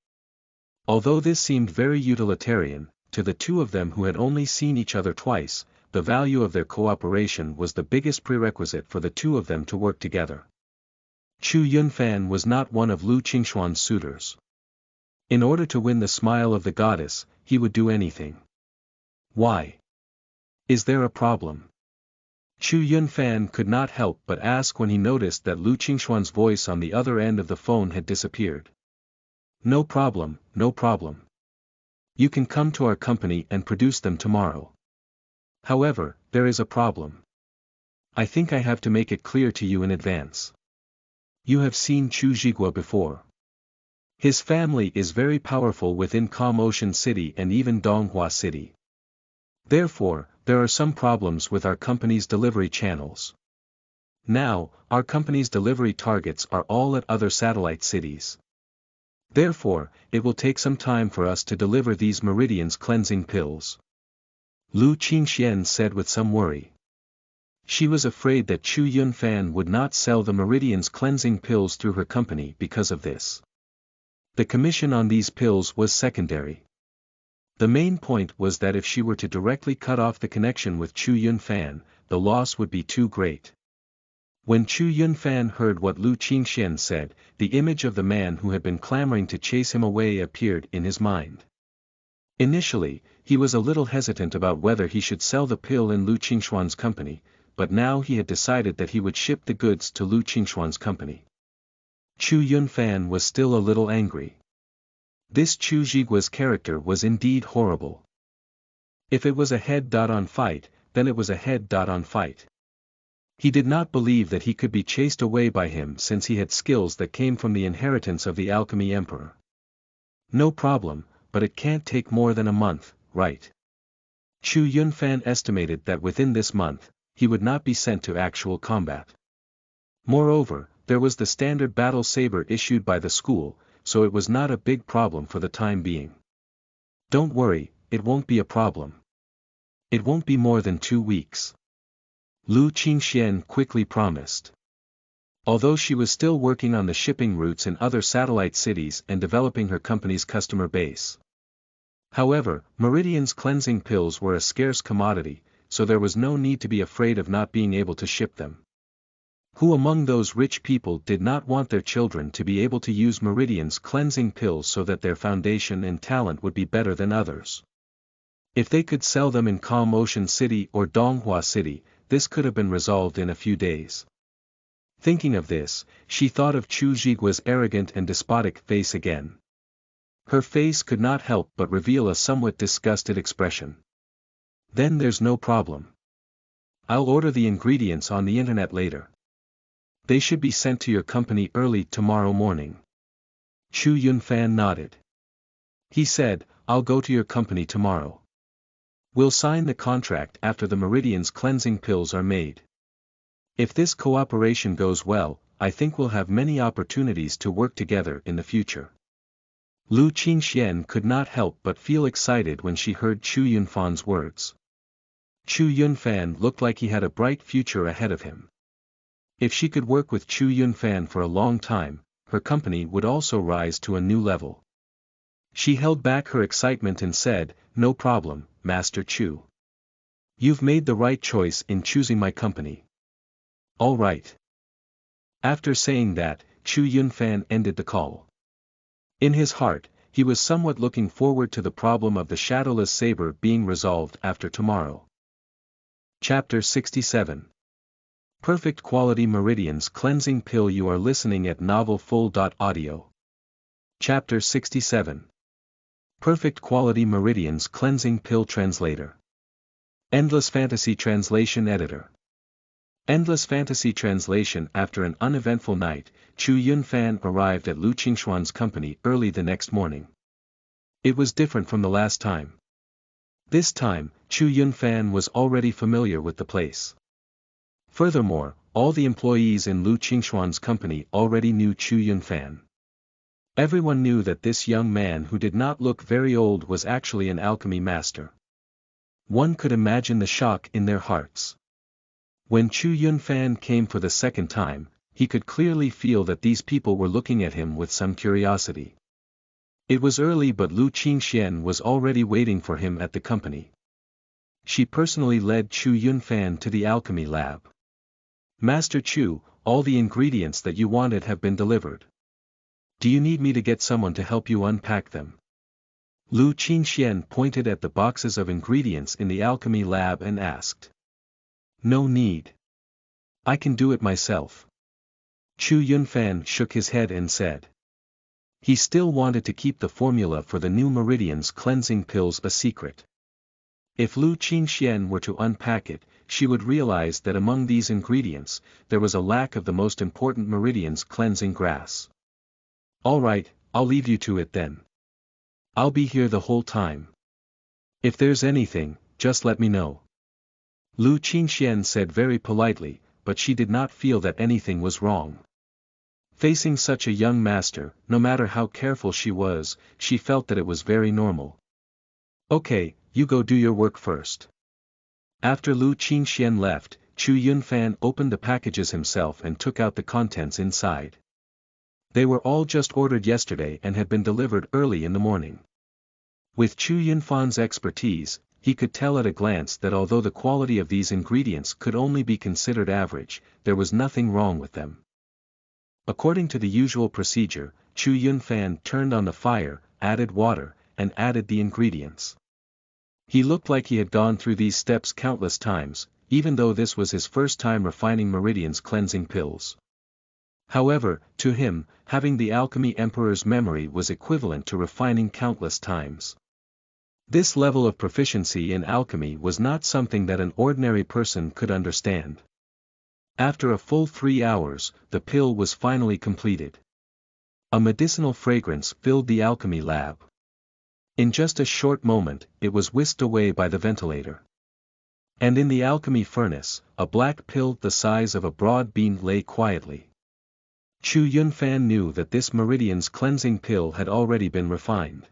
Although this seemed very utilitarian, to the two of them who had only seen each other twice, the value of their cooperation was the biggest prerequisite for the two of them to work together. Chu Yunfan was not one of Lu Qingxuan's suitors. In order to win the smile of the goddess, he would do anything. Why? Is there a problem? Chu Yunfan could not help but ask when he noticed that Lu Qingxuan's voice on the other end of the phone had disappeared. No problem, no problem. You can come to our company and produce them tomorrow. However, there is a problem. I think I have to make it clear to you in advance. You have seen Chu Zhiguo before. His family is very powerful within Calm Ocean City and even Donghua City. Therefore, there are some problems with our company's delivery channels. Now, our company's delivery targets are all at other satellite cities. Therefore, it will take some time for us to deliver these Meridian's cleansing pills. Lu Qingxian said with some worry. She was afraid that Chu Yunfan would not sell the Meridian's cleansing pills through her company because of this. The commission on these pills was secondary. The main point was that if she were to directly cut off the connection with Chu Yunfan, the loss would be too great. When Chu Yunfan heard what Lu Qingxian said, the image of the man who had been clamoring to chase him away appeared in his mind. Initially, he was a little hesitant about whether he should sell the pill in Lu Qingxuan's company, but now he had decided that he would ship the goods to Lu Qingxuan's company. Chu Yunfan was still a little angry. This Chu Zhiguo's character was indeed horrible. If it was a head-on fight, then it was a head-on fight. He did not believe that he could be chased away by him since he had skills that came from the inheritance of the Alchemy Emperor. No problem, but it can't take more than a month, right? Chu Yunfan estimated that within this month, he would not be sent to actual combat. Moreover, there was the standard battle saber issued by the school, so it was not a big problem for the time being. Don't worry, it won't be a problem. It won't be more than 2 weeks. Lu Qingxian quickly promised. Although she was still working on the shipping routes in other satellite cities and developing her company's customer base. However, Meridian's cleansing pills were a scarce commodity, so there was no need to be afraid of not being able to ship them. Who among those rich people did not want their children to be able to use Meridian's cleansing pills so that their foundation and talent would be better than others? If they could sell them in Calm Ocean City or Donghua City, this could have been resolved in a few days. Thinking of this, she thought of Chu Zhiguo's arrogant and despotic face again. Her face could not help but reveal a somewhat disgusted expression. Then there's no problem. I'll order the ingredients on the internet later. They should be sent to your company early tomorrow morning. Chu Yunfan nodded. He said, I'll go to your company tomorrow. We'll sign the contract after the Meridian's cleansing pills are made. If this cooperation goes well, I think we'll have many opportunities to work together in the future. Lu Qingxian could not help but feel excited when she heard Chu Yunfan's words. Chu Yunfan looked like he had a bright future ahead of him. If she could work with Chu Yunfan for a long time, her company would also rise to a new level. She held back her excitement and said, No problem, Master Chu. You've made the right choice in choosing my company. All right. After saying that, Chu Yunfan ended the call. In his heart, he was somewhat looking forward to the problem of the shadowless saber being resolved after tomorrow. Chapter 67. Perfect Quality Meridians Cleansing Pill. You are listening at novelfull.audio. Chapter 67. Perfect Quality Meridians Cleansing Pill Translator. Endless Fantasy Translation Editor. Endless Fantasy Translation. After an uneventful night, Chu Yunfan arrived at Lu Qingshuan's company early the next morning. It was different from the last time. This time, Chu Yunfan was already familiar with the place. Furthermore, all the employees in Lu Qingshuan's company already knew Chu Yunfan. Everyone knew that this young man who did not look very old was actually an alchemy master. One could imagine the shock in their hearts. When Chu Yunfan came for the second time, he could clearly feel that these people were looking at him with some curiosity. It was early, but Lu Qingxian was already waiting for him at the company. She personally led Chu Yunfan to the alchemy lab. "Master Chu, all the ingredients that you wanted have been delivered. Do you need me to get someone to help you unpack them?" Lu Qingxian pointed at the boxes of ingredients in the alchemy lab and asked. "No need. I can do it myself." Chu Yunfan shook his head and said. He still wanted to keep the formula for the new Meridian's cleansing pills a secret. If Lu Qingxian were to unpack it, she would realize that among these ingredients, there was a lack of the most important Meridian's cleansing grass. "All right, I'll leave you to it then. I'll be here the whole time. If there's anything, just let me know." Lu Qingxian said very politely, but she did not feel that anything was wrong. Facing such a young master, no matter how careful she was, she felt that it was very normal. "Okay, you go do your work first." After Lu Qingxian left, Chu Yunfan opened the packages himself and took out the contents inside. They were all just ordered yesterday and had been delivered early in the morning. With Chu Yunfan's expertise, he could tell at a glance that although the quality of these ingredients could only be considered average, there was nothing wrong with them. According to the usual procedure, Chu Yunfan turned on the fire, added water, and added the ingredients. He looked like he had gone through these steps countless times, even though this was his first time refining Meridian's cleansing pills. However, to him, having the Alchemy Emperor's memory was equivalent to refining countless times. This level of proficiency in alchemy was not something that an ordinary person could understand. After a full 3 hours, the pill was finally completed. A medicinal fragrance filled the alchemy lab. In just a short moment, it was whisked away by the ventilator. And in the alchemy furnace, a black pill the size of a broad bean lay quietly. Chu Yunfan knew that this Meridian's cleansing pill had already been refined.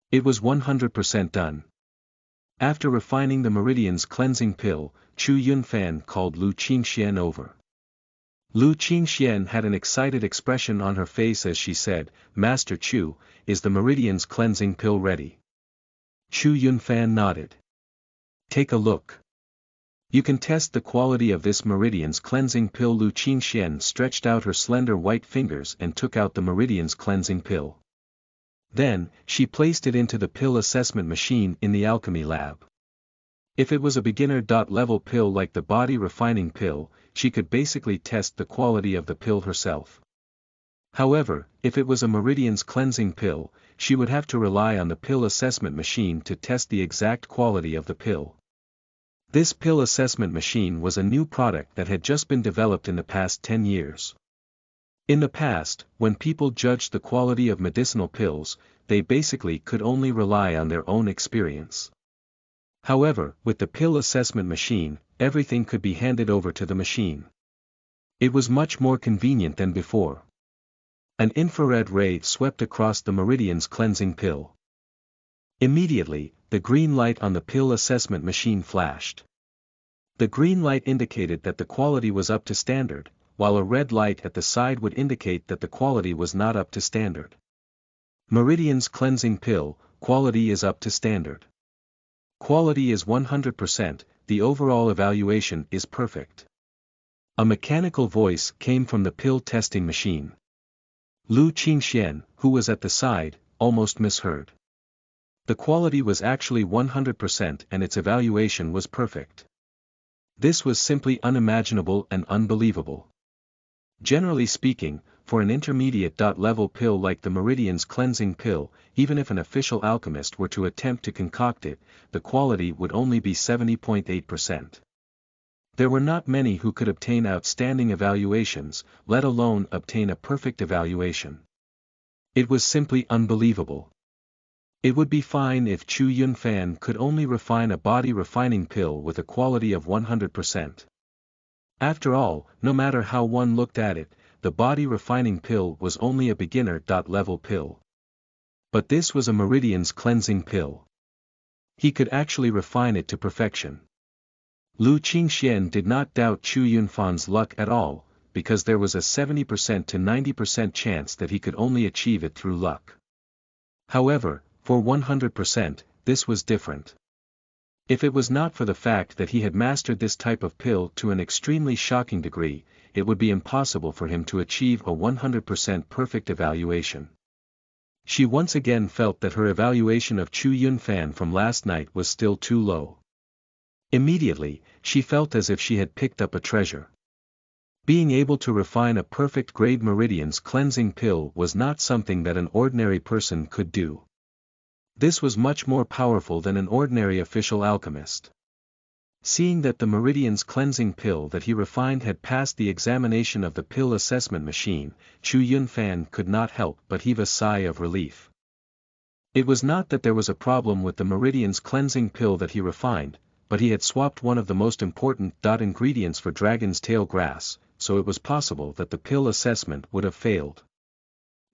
It was 100% done. After refining the Meridian's cleansing pill, Chu Yunfan called Lu Qingxian over. Lu Qingxian had an excited expression on her face as she said, "Master Chu, is the Meridian's cleansing pill ready?" Chu Yunfan nodded. "Take a look. You can test the quality of this Meridian's cleansing pill." Lu Qingxian stretched out her slender white fingers and took out the Meridian's cleansing pill. Then, she placed it into the pill assessment machine in the alchemy lab. If it was a beginner-level pill like the body refining pill, she could basically test the quality of the pill herself. However, if it was a Meridian's cleansing pill, she would have to rely on the pill assessment machine to test the exact quality of the pill. This pill assessment machine was a new product that had just been developed in the past 10 years. In the past, when people judged the quality of medicinal pills, they basically could only rely on their own experience. However, with the pill assessment machine, everything could be handed over to the machine. It was much more convenient than before. An infrared ray swept across the Meridian's cleansing pill. Immediately, the green light on the pill assessment machine flashed. The green light indicated that the quality was up to standard, while a red light at the side would indicate that the quality was not up to standard. Meridian's cleansing pill, quality is up to standard. Quality is 100%, the overall evaluation is perfect. A mechanical voice came from the pill testing machine. Lu Qingxian, who was at the side, almost misheard. The quality was actually 100% and its evaluation was perfect. This was simply unimaginable and unbelievable. Generally speaking, for an intermediate level pill like the Meridian's cleansing pill, even if an official alchemist were to attempt to concoct it, the quality would only be 70.8%. There were not many who could obtain outstanding evaluations, let alone obtain a perfect evaluation. It was simply unbelievable. It would be fine if Chu Yunfan could only refine a body refining pill with a quality of 100%. After all, no matter how one looked at it, the body refining pill was only a beginner level pill. But this was a Meridian's cleansing pill. He could actually refine it to perfection. Lu Qingxian did not doubt Chu Yunfan's luck at all, because there was a 70% to 90% chance that he could only achieve it through luck. However, for 100%, this was different. If it was not for the fact that he had mastered this type of pill to an extremely shocking degree, it would be impossible for him to achieve a 100% perfect evaluation. She once again felt that her evaluation of Chu Yunfan from last night was still too low. Immediately, she felt as if she had picked up a treasure. Being able to refine a perfect grade Meridian's cleansing pill was not something that an ordinary person could do. This was much more powerful than an ordinary official alchemist. Seeing that the Meridian's cleansing pill that he refined had passed the examination of the pill assessment machine, Chu Yunfan could not help but heave a sigh of relief. It was not that there was a problem with the Meridian's cleansing pill that he refined, but he had swapped one of the most important ingredients for dragon's tail grass, so it was possible that the pill assessment would have failed.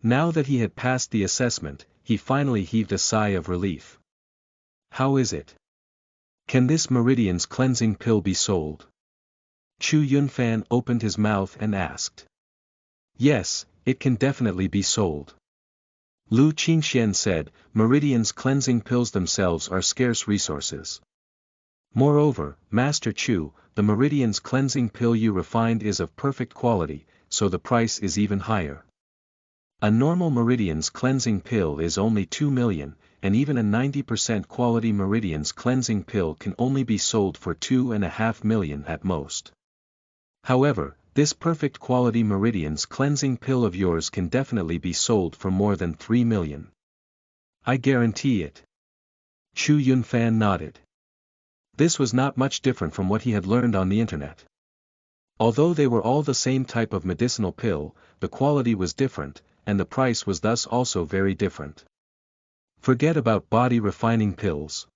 Now that he had passed the assessment, he finally heaved a sigh of relief. How is it? Can this Meridian's cleansing pill be sold? Chu Yunfan opened his mouth and asked. Yes, it can definitely be sold. Lu Qingxian said, Meridian's cleansing pills themselves are scarce resources. Moreover, Master Chu, the Meridian's cleansing pill you refined is of perfect quality, so the price is even higher. A normal Meridian's cleansing pill is only 2 million, and even a 90% quality Meridian's cleansing pill can only be sold for 2.5 million at most. However, this perfect quality Meridian's cleansing pill of yours can definitely be sold for more than 3 million. I guarantee it. Chu Yunfan nodded. This was not much different from what he had learned on the internet. Although they were all the same type of medicinal pill, the quality was different, and the price was thus also very different. Forget about body refining pills.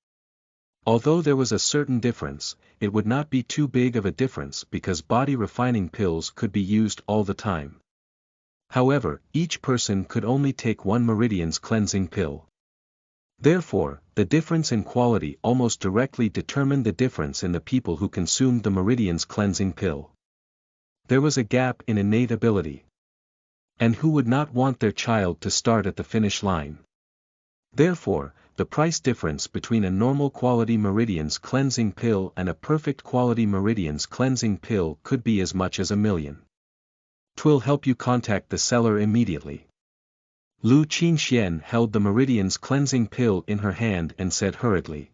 Although there was a certain difference, it would not be too big of a difference because body refining pills could be used all the time. However, each person could only take one Meridian's cleansing pill. Therefore, the difference in quality almost directly determined the difference in the people who consumed the Meridian's cleansing pill. There was a gap in innate ability. And who would not want their child to start at the finish line? Therefore, the price difference between a normal quality Meridian's cleansing pill and a perfect quality Meridian's cleansing pill could be as much as 1 million. 'Twill help you contact the seller immediately. Lu Qingxian held the Meridian's cleansing pill in her hand and said hurriedly.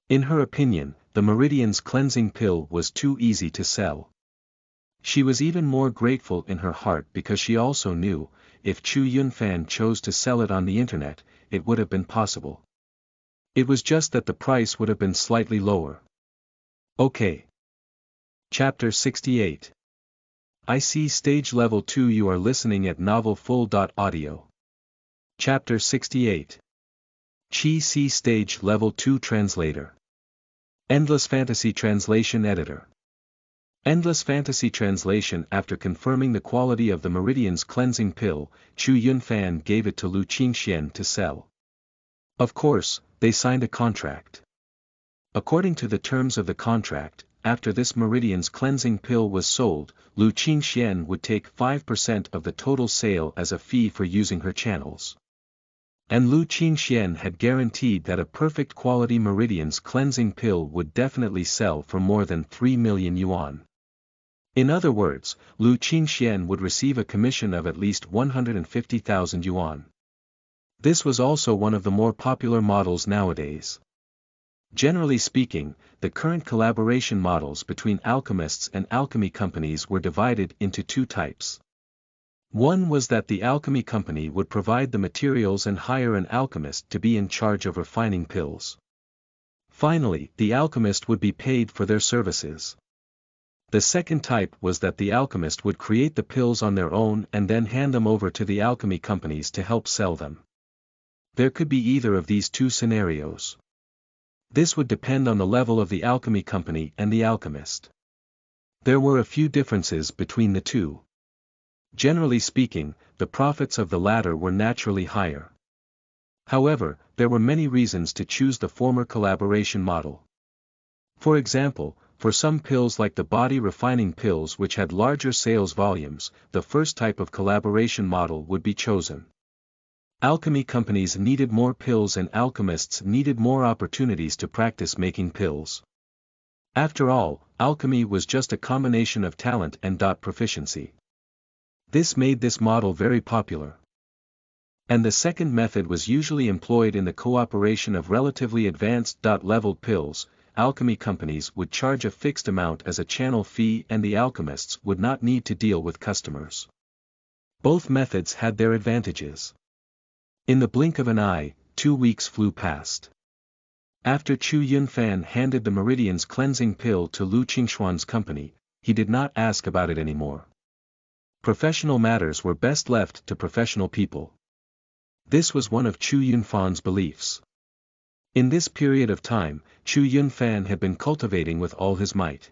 In her opinion, the Meridian's cleansing pill was too easy to sell. She was even more grateful in her heart because she also knew, if Chu Yunfan chose to sell it on the internet, it would have been possible. It was just that the price would have been slightly lower. Okay. Chapter 68. I see Stage Level 2. You are listening at novelfull.audio. Chapter 68. Chi C Stage Level 2 Translator. Endless Fantasy Translation Editor. Endless Fantasy Translation. After confirming the quality of the Meridian's cleansing pill, Chu Yunfan gave it to Lu Qingxian to sell. Of course, they signed a contract. According to the terms of the contract, after this Meridian's cleansing pill was sold, Lu Qingxian would take 5% of the total sale as a fee for using her channels. And Lu Qingxian had guaranteed that a perfect quality Meridian's cleansing pill would definitely sell for more than 3 million yuan. In other words, Lu Qingxian would receive a commission of at least 150,000 yuan. This was also one of the more popular models nowadays. Generally speaking, the current collaboration models between alchemists and alchemy companies were divided into two types. One was that the alchemy company would provide the materials and hire an alchemist to be in charge of refining pills. Finally, the alchemist would be paid for their services. The second type was that the alchemist would create the pills on their own and then hand them over to the alchemy companies to help sell them. There could be either of these two scenarios. This would depend on the level of the alchemy company and the alchemist. There were a few differences between the two. Generally speaking, the profits of the latter were naturally higher. However, there were many reasons to choose the former collaboration model. For example, for some pills like the body refining pills which had larger sales volumes, the first type of collaboration model would be chosen. Alchemy companies needed more pills and alchemists needed more opportunities to practice making pills. After all, alchemy was just a combination of talent and proficiency. This made this model very popular. And the second method was usually employed in the cooperation of relatively advanced leveled pills. Alchemy companies would charge a fixed amount as a channel fee and the alchemists would not need to deal with customers. Both methods had their advantages. In the blink of an eye, 2 weeks flew past. After Chu Yunfan handed the Meridian's cleansing pill to Lu Qingxuan's company, he did not ask about it anymore. Professional matters were best left to professional people. This was one of Chu Yunfan's beliefs. In this period of time, Chu Yunfan had been cultivating with all his might.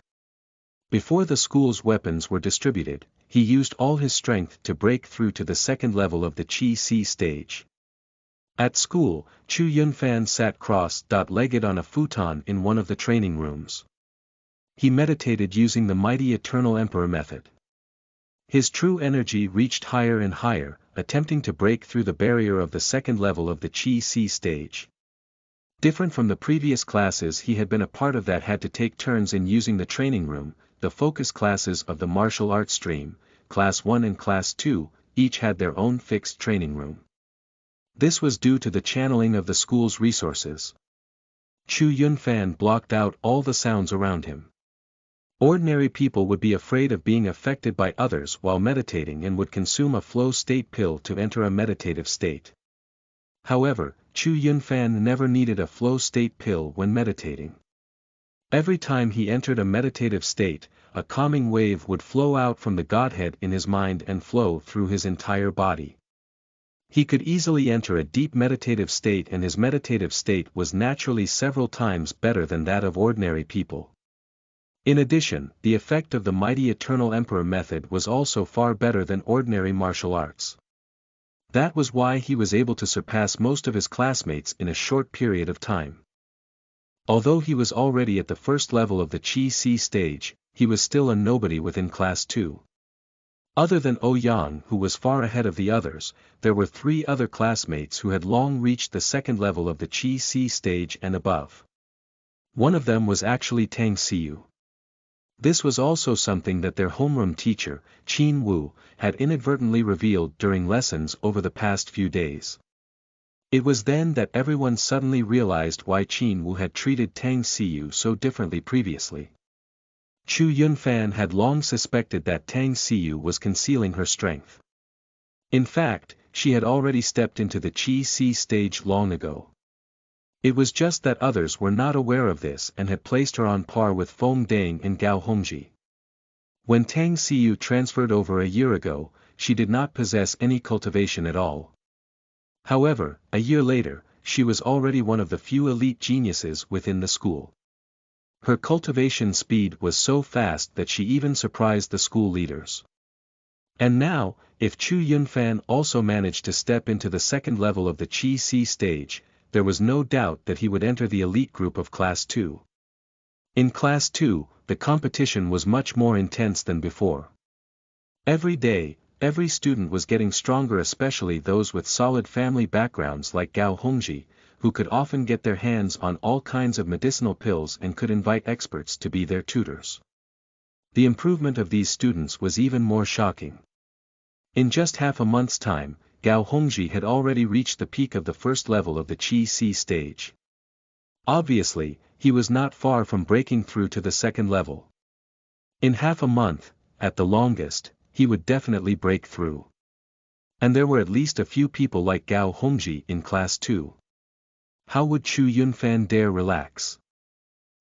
Before the school's weapons were distributed, he used all his strength to break through to the second level of the Qi-Si stage. At school, Chu Yunfan sat cross-legged on a futon in one of the training rooms. He meditated using the mighty Eternal Emperor method. His true energy reached higher and higher, attempting to break through the barrier of the second level of the Qi-Si stage. Different from the previous classes he had been a part of that had to take turns in using the training room, the focus classes of the martial arts stream, Class 1 and Class 2, each had their own fixed training room. This was due to the channeling of the school's resources. Chu Yunfan blocked out all the sounds around him. Ordinary people would be afraid of being affected by others while meditating and would consume a flow state pill to enter a meditative state. However, Chu Yunfan never needed a flow state pill when meditating. Every time he entered a meditative state, a calming wave would flow out from the Godhead in his mind and flow through his entire body. He could easily enter a deep meditative state and his meditative state was naturally several times better than that of ordinary people. In addition, the effect of the mighty Eternal Emperor method was also far better than ordinary martial arts. That was why he was able to surpass most of his classmates in a short period of time. Although he was already at the first level of the Qi-Si stage, he was still a nobody within Class 2. Other than Ouyang who was far ahead of the others, there were 3 other classmates who had long reached the second level of the Qi-Si stage and above. One of them was actually Tang Xiu. This was also something that their homeroom teacher, Qin Wu, had inadvertently revealed during lessons over the past few days. It was then that everyone suddenly realized why Qin Wu had treated Tang Xiu so differently previously. Chu Yunfan had long suspected that Tang Xiu was concealing her strength. In fact, she had already stepped into the Qi-Si stage long ago. It was just that others were not aware of this and had placed her on par with Feng Dang and Gao Hongji. When Tang Xiu transferred over a year ago, she did not possess any cultivation at all. However, a year later, she was already one of the few elite geniuses within the school. Her cultivation speed was so fast that she even surprised the school leaders. And now, if Chu Yunfan also managed to step into the second level of the Qi-Si stage, there was no doubt that he would enter the elite group of Class 2. In Class 2, the competition was much more intense than before. Every day, every student was getting stronger, especially those with solid family backgrounds like Gao Hongji, who could often get their hands on all kinds of medicinal pills and could invite experts to be their tutors. The improvement of these students was even more shocking. In just half a month's time, Gao Hongji had already reached the peak of the first level of the Qi-Si stage. Obviously, he was not far from breaking through to the second level. In half a month, at the longest, he would definitely break through. And there were at least a few people like Gao Hongji in class 2. How would Chu Yunfan dare relax?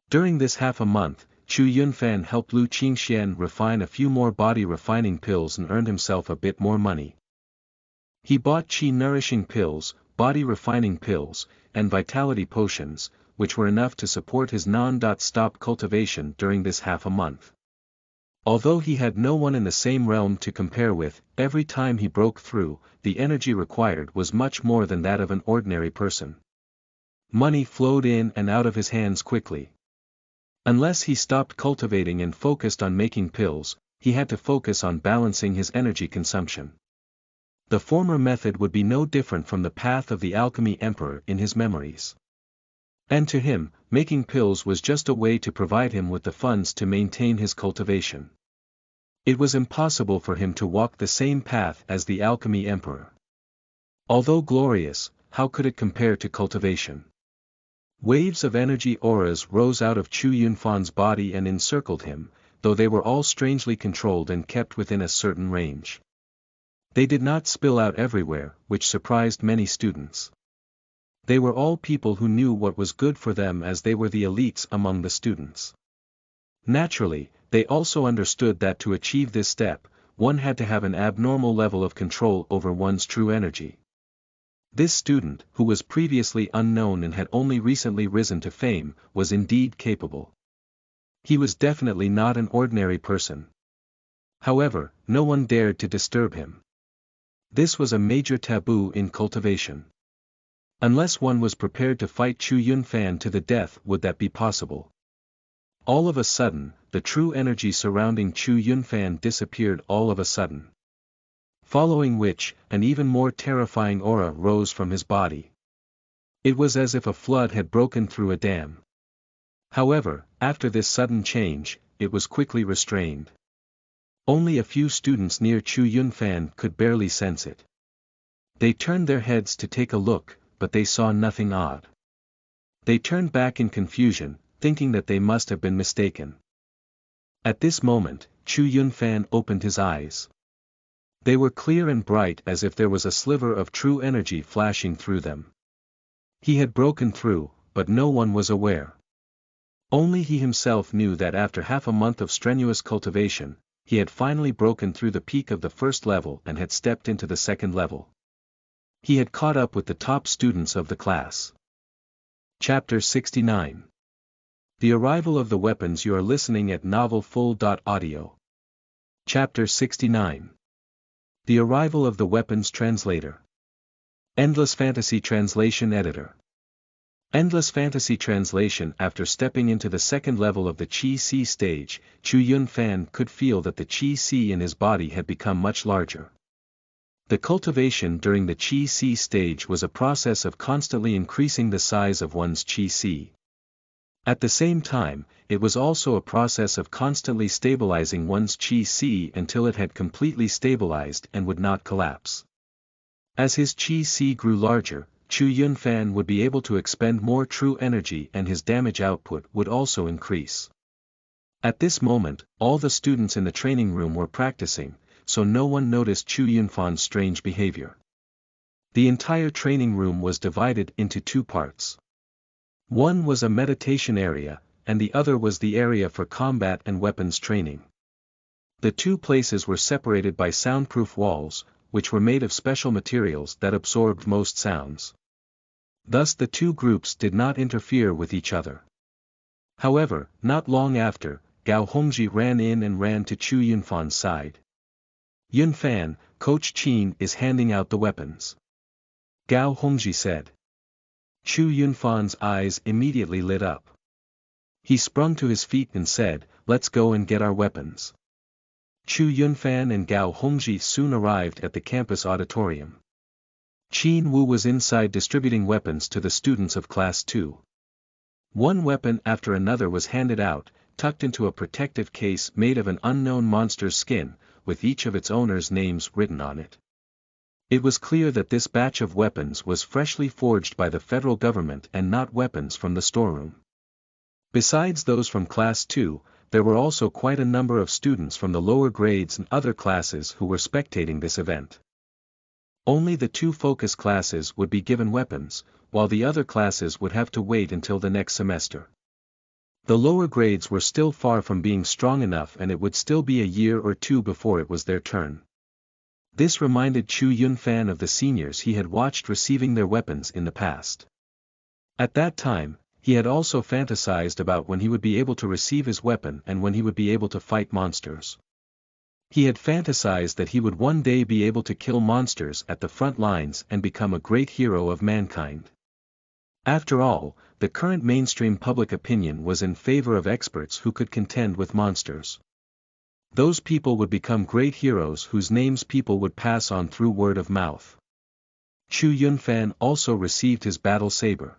During this half a month, Chu Yunfan helped Lu Qingxian refine a few more body refining pills and earned himself a bit more money. He bought qi nourishing pills, body refining pills, and vitality potions, which were enough to support his non-stop cultivation during this half a month. Although he had no one in the same realm to compare with, every time he broke through, the energy required was much more than that of an ordinary person. Money flowed in and out of his hands quickly. Unless he stopped cultivating and focused on making pills, he had to focus on balancing his energy consumption. The former method would be no different from the path of the alchemy emperor in his memories. And to him, making pills was just a way to provide him with the funds to maintain his cultivation. It was impossible for him to walk the same path as the alchemy emperor. Although glorious, how could it compare to cultivation? Waves of energy auras rose out of Chu Yunfan's body and encircled him, though they were all strangely controlled and kept within a certain range. They did not spill out everywhere, which surprised many students. They were all people who knew what was good for them, as they were the elites among the students. Naturally, they also understood that to achieve this step, one had to have an abnormal level of control over one's true energy. This student, who was previously unknown and had only recently risen to fame, was indeed capable. He was definitely not an ordinary person. However, no one dared to disturb him. This was a major taboo in cultivation. Unless one was prepared to fight Chu Yunfan to the death would that be possible. All of a sudden, the true energy surrounding Chu Yunfan disappeared all of a sudden. Following which, an even more terrifying aura rose from his body. It was as if a flood had broken through a dam. However, after this sudden change, it was quickly restrained. Only a few students near Chu Yunfan could barely sense it. They turned their heads to take a look, but they saw nothing odd. They turned back in confusion, thinking that they must have been mistaken. At this moment, Chu Yunfan opened his eyes. They were clear and bright as if there was a sliver of true energy flashing through them. He had broken through, but no one was aware. Only he himself knew that after half a month of strenuous cultivation, he had finally broken through the peak of the first level and had stepped into the second level. He had caught up with the top students of the class. Chapter 69. The Arrival of the Weapons. You are listening at novelfull.audio. Chapter 69. The Arrival of the Weapons. Translator. Endless Fantasy Translation Editor. Endless Fantasy Translation. After stepping into the second level of the Qi Si stage, Chu Yunfan could feel that the Qi Si in his body had become much larger. The cultivation during the Qi Si stage was a process of constantly increasing the size of one's Qi Si. At the same time, it was also a process of constantly stabilizing one's Qi Si until it had completely stabilized and would not collapse. As his Qi Si grew larger, Chu Yunfan would be able to expend more true energy and his damage output would also increase. At this moment, all the students in the training room were practicing, so no one noticed Chu Yunfan's strange behavior. The entire training room was divided into two parts. One was a meditation area, and the other was the area for combat and weapons training. The two places were separated by soundproof walls, which were made of special materials that absorbed most sounds. Thus the two groups did not interfere with each other. However, not long after, Gao Hongji ran in and ran to Chu Yunfan's side. "Yunfan, Coach Qin is handing out the weapons," Gao Hongji said. Chu Yunfan's eyes immediately lit up. He sprung to his feet and said, "Let's go and get our weapons." Chu Yunfan and Gao Hongji soon arrived at the campus auditorium. Qin Wu was inside distributing weapons to the students of Class 2. One weapon after another was handed out, tucked into a protective case made of an unknown monster's skin, with each of its owner's names written on it. It was clear that this batch of weapons was freshly forged by the federal government and not weapons from the storeroom. Besides those from Class 2, there were also quite a number of students from the lower grades and other classes who were spectating this event. Only the two focus classes would be given weapons, while the other classes would have to wait until the next semester. The lower grades were still far from being strong enough, and it would still be a year or two before it was their turn. This reminded Chu Yunfan of the seniors he had watched receiving their weapons in the past. At that time, he had also fantasized about when he would be able to receive his weapon and when he would be able to fight monsters. He had fantasized that he would one day be able to kill monsters at the front lines and become a great hero of mankind. After all, the current mainstream public opinion was in favor of experts who could contend with monsters. Those people would become great heroes whose names people would pass on through word of mouth. Chu Yunfan also received his battle saber.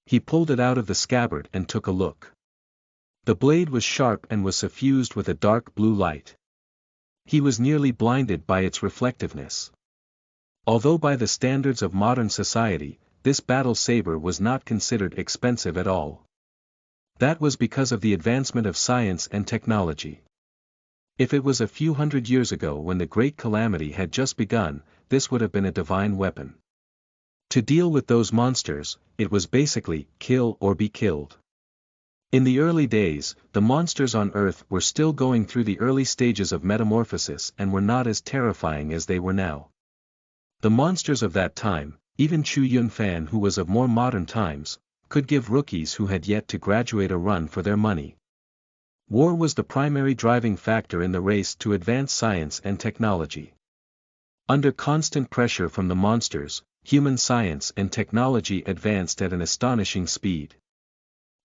He pulled it out of the scabbard and took a look. The blade was sharp and was suffused with a dark blue light. He was nearly blinded by its reflectiveness. Although by the standards of modern society, this battle saber was not considered expensive at all. That was because of the advancement of science and technology. If it was a few hundred years ago when the Great Calamity had just begun, this would have been a divine weapon. To deal with those monsters, it was basically, kill or be killed. In the early days, the monsters on Earth were still going through the early stages of metamorphosis and were not as terrifying as they were now. The monsters of that time, even Chu Yunfan, who was of more modern times, could give rookies who had yet to graduate a run for their money. War was the primary driving factor in the race to advance science and technology. Under constant pressure from the monsters, human science and technology advanced at an astonishing speed.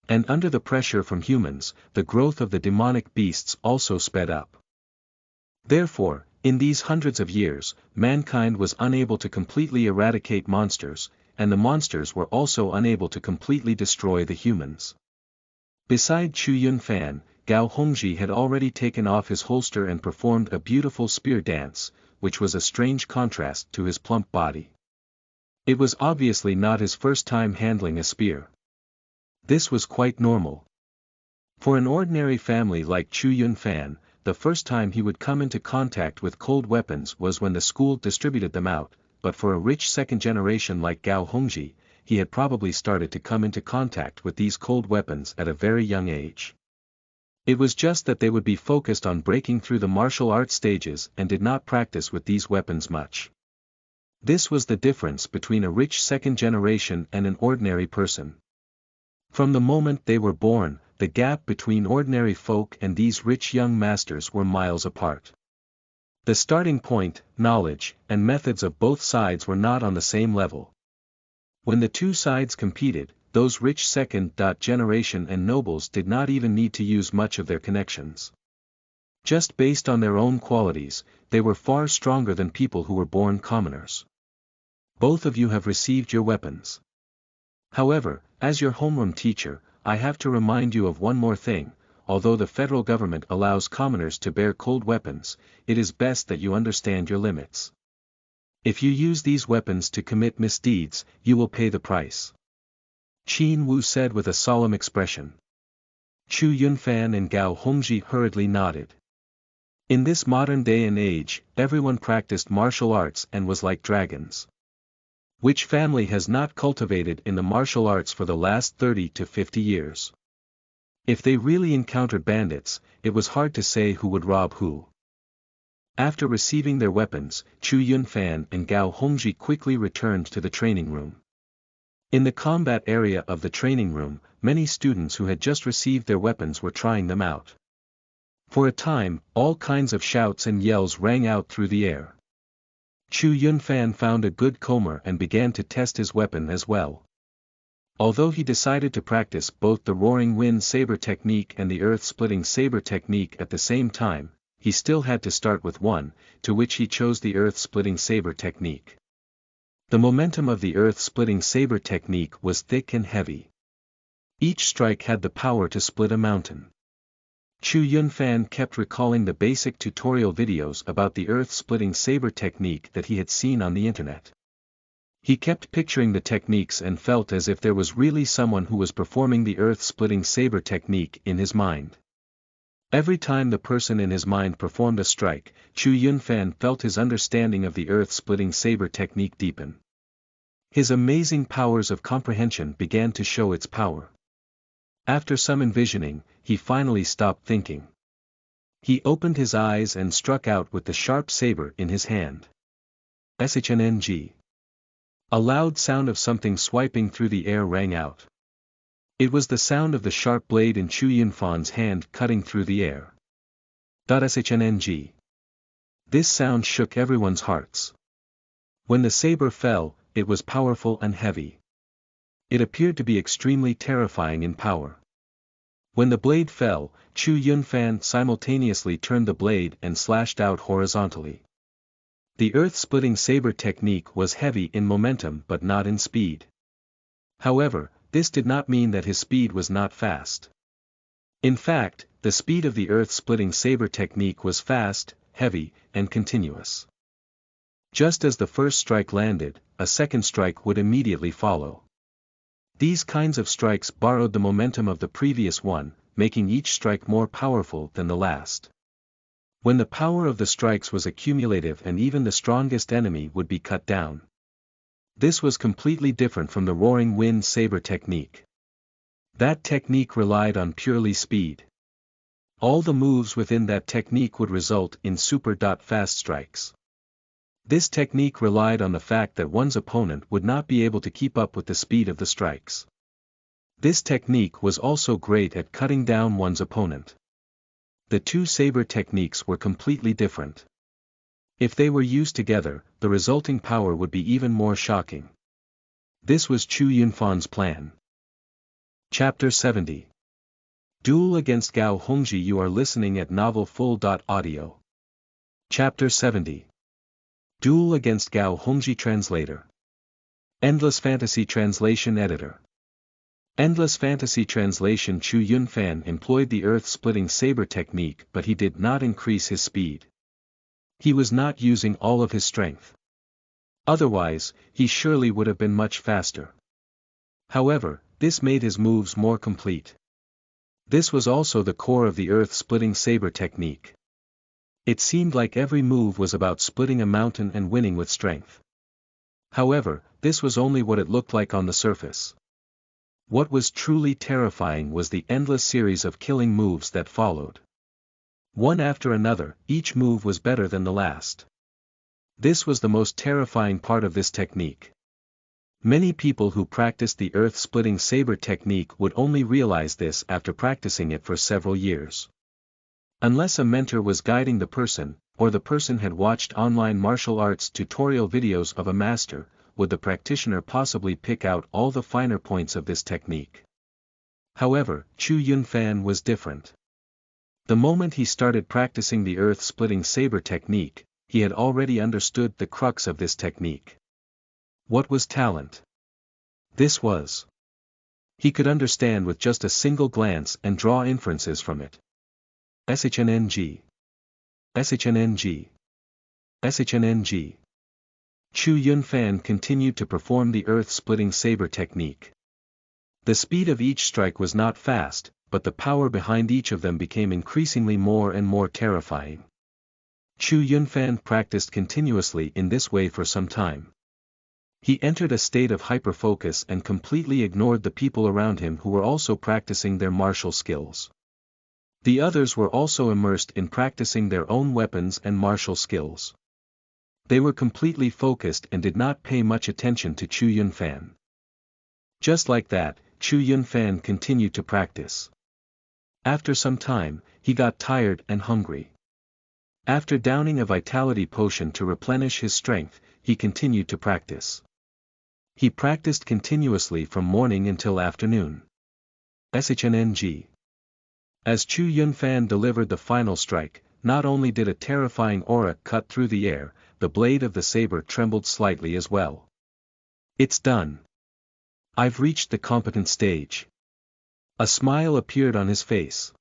And under the pressure from humans, the growth of the demonic beasts also sped up. Therefore, in these hundreds of years, mankind was unable to completely eradicate monsters, and the monsters were also unable to completely destroy the humans. Beside Chu Yunfan, Gao Hongji had already taken off his holster and performed a beautiful spear dance, which was a strange contrast to his plump body. It was obviously not his first time handling a spear. This was quite normal. For an ordinary family like Chu Yunfan, the first time he would come into contact with cold weapons was when the school distributed them out, but for a rich second generation like Gao Hongji, he had probably started to come into contact with these cold weapons at a very young age. It was just that they would be focused on breaking through the martial arts stages and did not practice with these weapons much. This was the difference between a rich second generation and an ordinary person. From the moment they were born, the gap between ordinary folk and these rich young masters were miles apart. The starting point, knowledge, and methods of both sides were not on the same level. When the two sides competed, those rich second generation and nobles did not even need to use much of their connections. Just based on their own qualities, they were far stronger than people who were born commoners. Both of you have received your weapons. However, as your homeroom teacher, I have to remind you of one more thing. Although the federal government allows commoners to bear cold weapons, it is best that you understand your limits. If you use these weapons to commit misdeeds, you will pay the price. Qin Wu said with a solemn expression. Chu Yunfan and Gao Hongji hurriedly nodded. In this modern day and age, everyone practiced martial arts and was like dragons. Which family has not cultivated in the martial arts for the last 30 to 50 years? If they really encountered bandits, it was hard to say who would rob who. After receiving their weapons, Chu Yunfan and Gao Hongji quickly returned to the training room. In the combat area of the training room, many students who had just received their weapons were trying them out. For a time, all kinds of shouts and yells rang out through the air. Chu Yunfan found a good comber and began to test his weapon as well. Although he decided to practice both the roaring wind saber technique and the earth-splitting saber technique at the same time, he still had to start with one, to which he chose the earth-splitting saber technique. The momentum of the earth-splitting saber technique was thick and heavy. Each strike had the power to split a mountain. Chu Yunfan kept recalling the basic tutorial videos about the earth-splitting saber technique that he had seen on the internet. He kept picturing the techniques and felt as if there was really someone who was performing the earth-splitting saber technique in his mind. Every time the person in his mind performed a strike, Chu Yunfan felt his understanding of the earth-splitting saber technique deepen. His amazing powers of comprehension began to show its power. After some envisioning, he finally stopped thinking. He opened his eyes and struck out with the sharp saber in his hand. SHNNG. A loud sound of something swiping through the air rang out. It was the sound of the sharp blade in Chu Yunfan's hand cutting through the air. SHNNG. This sound shook everyone's hearts. When the saber fell, it was powerful and heavy. It appeared to be extremely terrifying in power. When the blade fell, Chu Yunfan simultaneously turned the blade and slashed out horizontally. The earth-splitting saber technique was heavy in momentum but not in speed. However, this did not mean that his speed was not fast. In fact, the speed of the earth-splitting saber technique was fast, heavy, and continuous. Just as the first strike landed, a second strike would immediately follow. These kinds of strikes borrowed the momentum of the previous one, making each strike more powerful than the last. When the power of the strikes was accumulative and even the strongest enemy would be cut down. This was completely different from the roaring wind saber technique. That technique relied on purely speed. All the moves within that technique would result in super-fast strikes. This technique relied on the fact that one's opponent would not be able to keep up with the speed of the strikes. This technique was also great at cutting down one's opponent. The two saber techniques were completely different. If they were used together, the resulting power would be even more shocking. This was Chu Yunfan's plan. Chapter 70. Duel against Gao Hongji. You are listening at novelfull.audio. Chapter 70. Duel against Gao Hongji. Translator. Endless Fantasy Translation Editor. Endless Fantasy Translation. Chu Yunfan employed the earth-splitting saber technique, but he did not increase his speed. He was not using all of his strength. Otherwise, he surely would have been much faster. However, this made his moves more complete. This was also the core of the earth-splitting saber technique. It seemed like every move was about splitting a mountain and winning with strength. However, this was only what it looked like on the surface. What was truly terrifying was the endless series of killing moves that followed. One after another, each move was better than the last. This was the most terrifying part of this technique. Many people who practiced the earth-splitting saber technique would only realize this after practicing it for several years. Unless a mentor was guiding the person, or the person had watched online martial arts tutorial videos of a master, would the practitioner possibly pick out all the finer points of this technique. However, Chu Yunfan was different. The moment he started practicing the earth-splitting saber technique, he had already understood the crux of this technique. What was talent? This was. He could understand with just a single glance and draw inferences from it. SHNNG. SHNNG. SHNNG. Chu Yunfan continued to perform the earth-splitting saber technique. The speed of each strike was not fast, but the power behind each of them became increasingly more and more terrifying. Chu Yunfan practiced continuously in this way for some time. He entered a state of hyper-focus and completely ignored the people around him who were also practicing their martial skills. The others were also immersed in practicing their own weapons and martial skills. They were completely focused and did not pay much attention to Chu Yunfan. Just like that, Chu Yunfan continued to practice. After some time, he got tired and hungry. After downing a vitality potion to replenish his strength, he continued to practice. He practiced continuously from morning until afternoon. SHNNG. As Chu Yunfan delivered the final strike, not only did a terrifying aura cut through the air, the blade of the saber trembled slightly as well. It's done. I've reached the competent stage. A smile appeared on his face.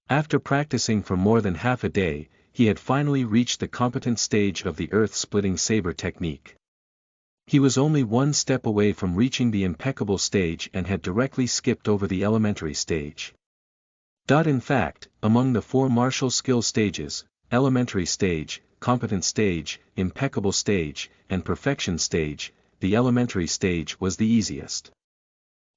After practicing for more than half a day, he had finally reached the competent stage of the earth-splitting saber technique. He was only one step away from reaching the impeccable stage and had directly skipped over the elementary stage. In fact, among the four martial skill stages, elementary stage, competent stage, impeccable stage, and perfection stage, the elementary stage was the easiest.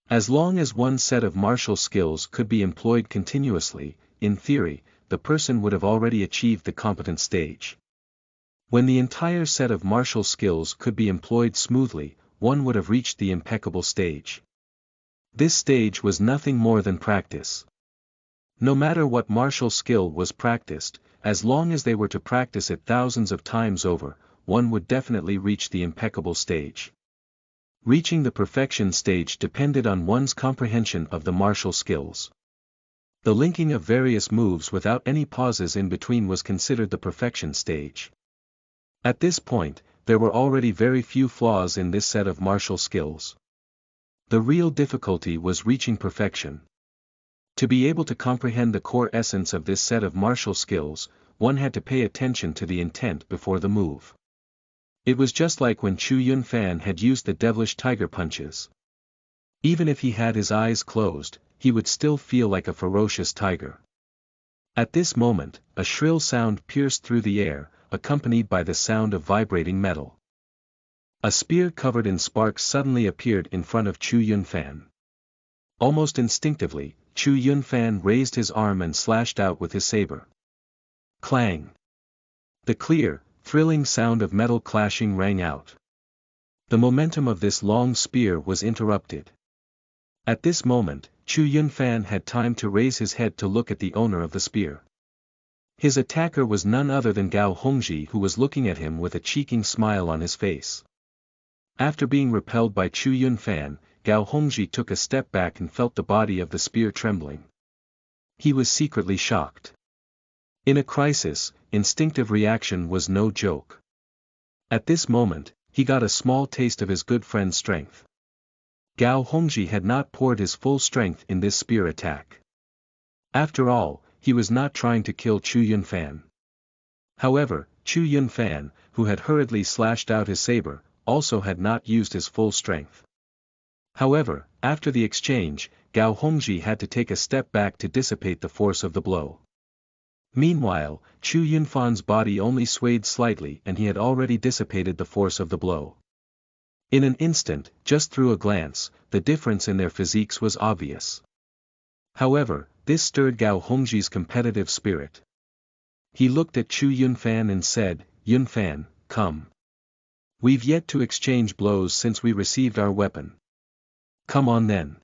As long as one set of martial skills could be employed continuously, in theory, the person would have already achieved the competent stage. When the entire set of martial skills could be employed smoothly, one would have reached the impeccable stage. This stage was nothing more than practice. No matter what martial skill was practiced, as long as they were to practice it thousands of times over, one would definitely reach the impeccable stage. Reaching the perfection stage depended on one's comprehension of the martial skills. The linking of various moves without any pauses in between was considered the perfection stage. At this point, there were already very few flaws in this set of martial skills. The real difficulty was reaching perfection. To be able to comprehend the core essence of this set of martial skills, one had to pay attention to the intent before the move. It was just like when Chu Yun-fan had used the devilish tiger punches. Even if he had his eyes closed, he would still feel like a ferocious tiger. At this moment, a shrill sound pierced through the air, accompanied by the sound of vibrating metal. A spear covered in sparks suddenly appeared in front of Chu Yun-fan. Almost instinctively, Chu Yun-fan raised his arm and slashed out with his saber. Clang! The clear, thrilling sound of metal clashing rang out. The momentum of this long spear was interrupted. At this moment, Chu Yun-fan had time to raise his head to look at the owner of the spear. His attacker was none other than Gao Hongji, who was looking at him with a cheeking smile on his face. After being repelled by Chu Yun-fan, Gao Hongji took a step back and felt the body of the spear trembling. He was secretly shocked. In a crisis, instinctive reaction was no joke. At this moment, he got a small taste of his good friend's strength. Gao Hongji had not poured his full strength in this spear attack. After all, he was not trying to kill Chu Yun-fan. However, Chu Yun-fan, who had hurriedly slashed out his saber, also had not used his full strength. However, after the exchange, Gao Hongji had to take a step back to dissipate the force of the blow. Meanwhile, Chu Yunfan's body only swayed slightly and he had already dissipated the force of the blow. In an instant, just through a glance, the difference in their physiques was obvious. However, this stirred Gao Hongji's competitive spirit. He looked at Chu Yun-fan and said, "Yun-fan, come. We've yet to exchange blows since we received our weapon. Come on then.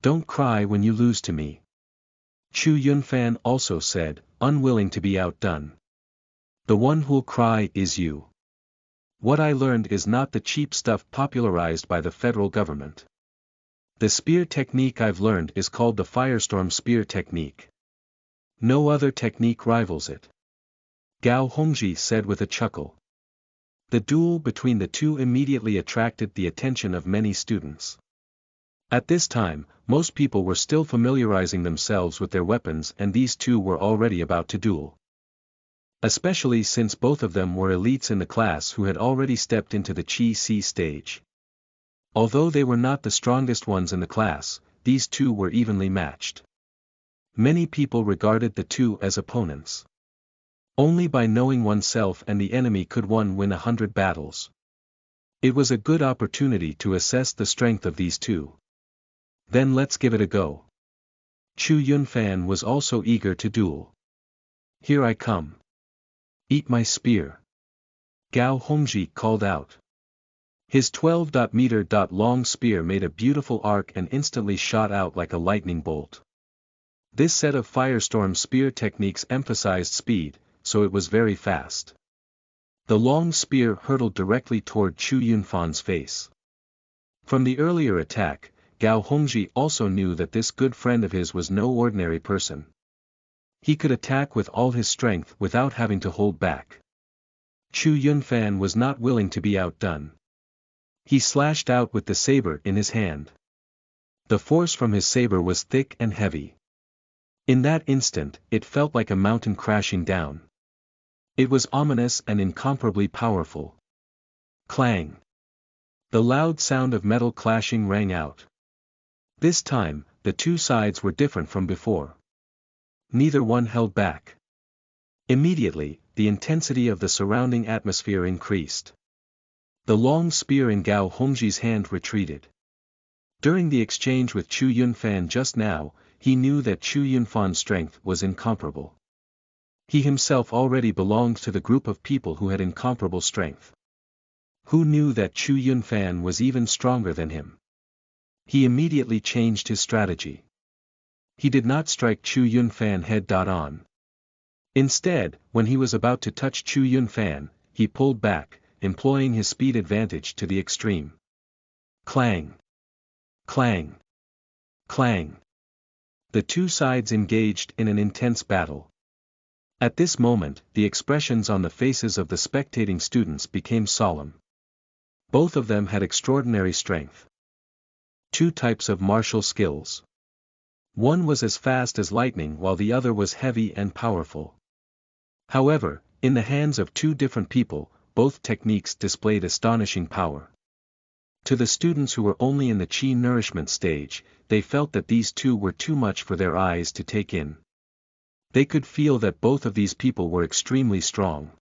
Don't cry when you lose to me." Chu Yun-fan also said, unwilling to be outdone. "The one who'll cry is you. What I learned is not the cheap stuff popularized by the federal government. The spear technique I've learned is called the Firestorm Spear Technique. No other technique rivals it." Gao Hongji said with a chuckle. The duel between the two immediately attracted the attention of many students. At this time, most people were still familiarizing themselves with their weapons and these two were already about to duel. Especially since both of them were elites in the class who had already stepped into the Chi C stage. Although they were not the strongest ones in the class, these two were evenly matched. Many people regarded the two as opponents. Only by knowing oneself and the enemy could one win 100 battles. It was a good opportunity to assess the strength of these two. Then let's give it a go. Chu Yun-fan was also eager to duel. "Here I come. Eat my spear." Gao Hongji called out. His 12-meter long spear made a beautiful arc and instantly shot out like a lightning bolt. This set of firestorm spear techniques emphasized speed, so it was very fast. The long spear hurtled directly toward Chu Yunfan's face. From the earlier attack, Gao Hongji also knew that this good friend of his was no ordinary person. He could attack with all his strength without having to hold back. Chu Yunfan was not willing to be outdone. He slashed out with the saber in his hand. The force from his saber was thick and heavy. In that instant, it felt like a mountain crashing down. It was ominous and incomparably powerful. Clang! The loud sound of metal clashing rang out. This time, the two sides were different from before. Neither one held back. Immediately, the intensity of the surrounding atmosphere increased. The long spear in Gao Hongji's hand retreated. During the exchange with Chu Yunfan just now, he knew that Chu Yunfan's strength was incomparable. He himself already belonged to the group of people who had incomparable strength. Who knew that Chu Yunfan was even stronger than him? He immediately changed his strategy. He did not strike Chu Yunfan head-on. Instead, when he was about to touch Chu Yunfan, he pulled back, employing his speed advantage to the extreme. Clang! Clang! Clang! The two sides engaged in an intense battle. At this moment, the expressions on the faces of the spectating students became solemn. Both of them had extraordinary strength. Two types of martial skills. One was as fast as lightning while the other was heavy and powerful. However, in the hands of two different people, both techniques displayed astonishing power. To the students who were only in the qi nourishment stage, they felt that these two were too much for their eyes to take in. They could feel that both of these people were extremely strong.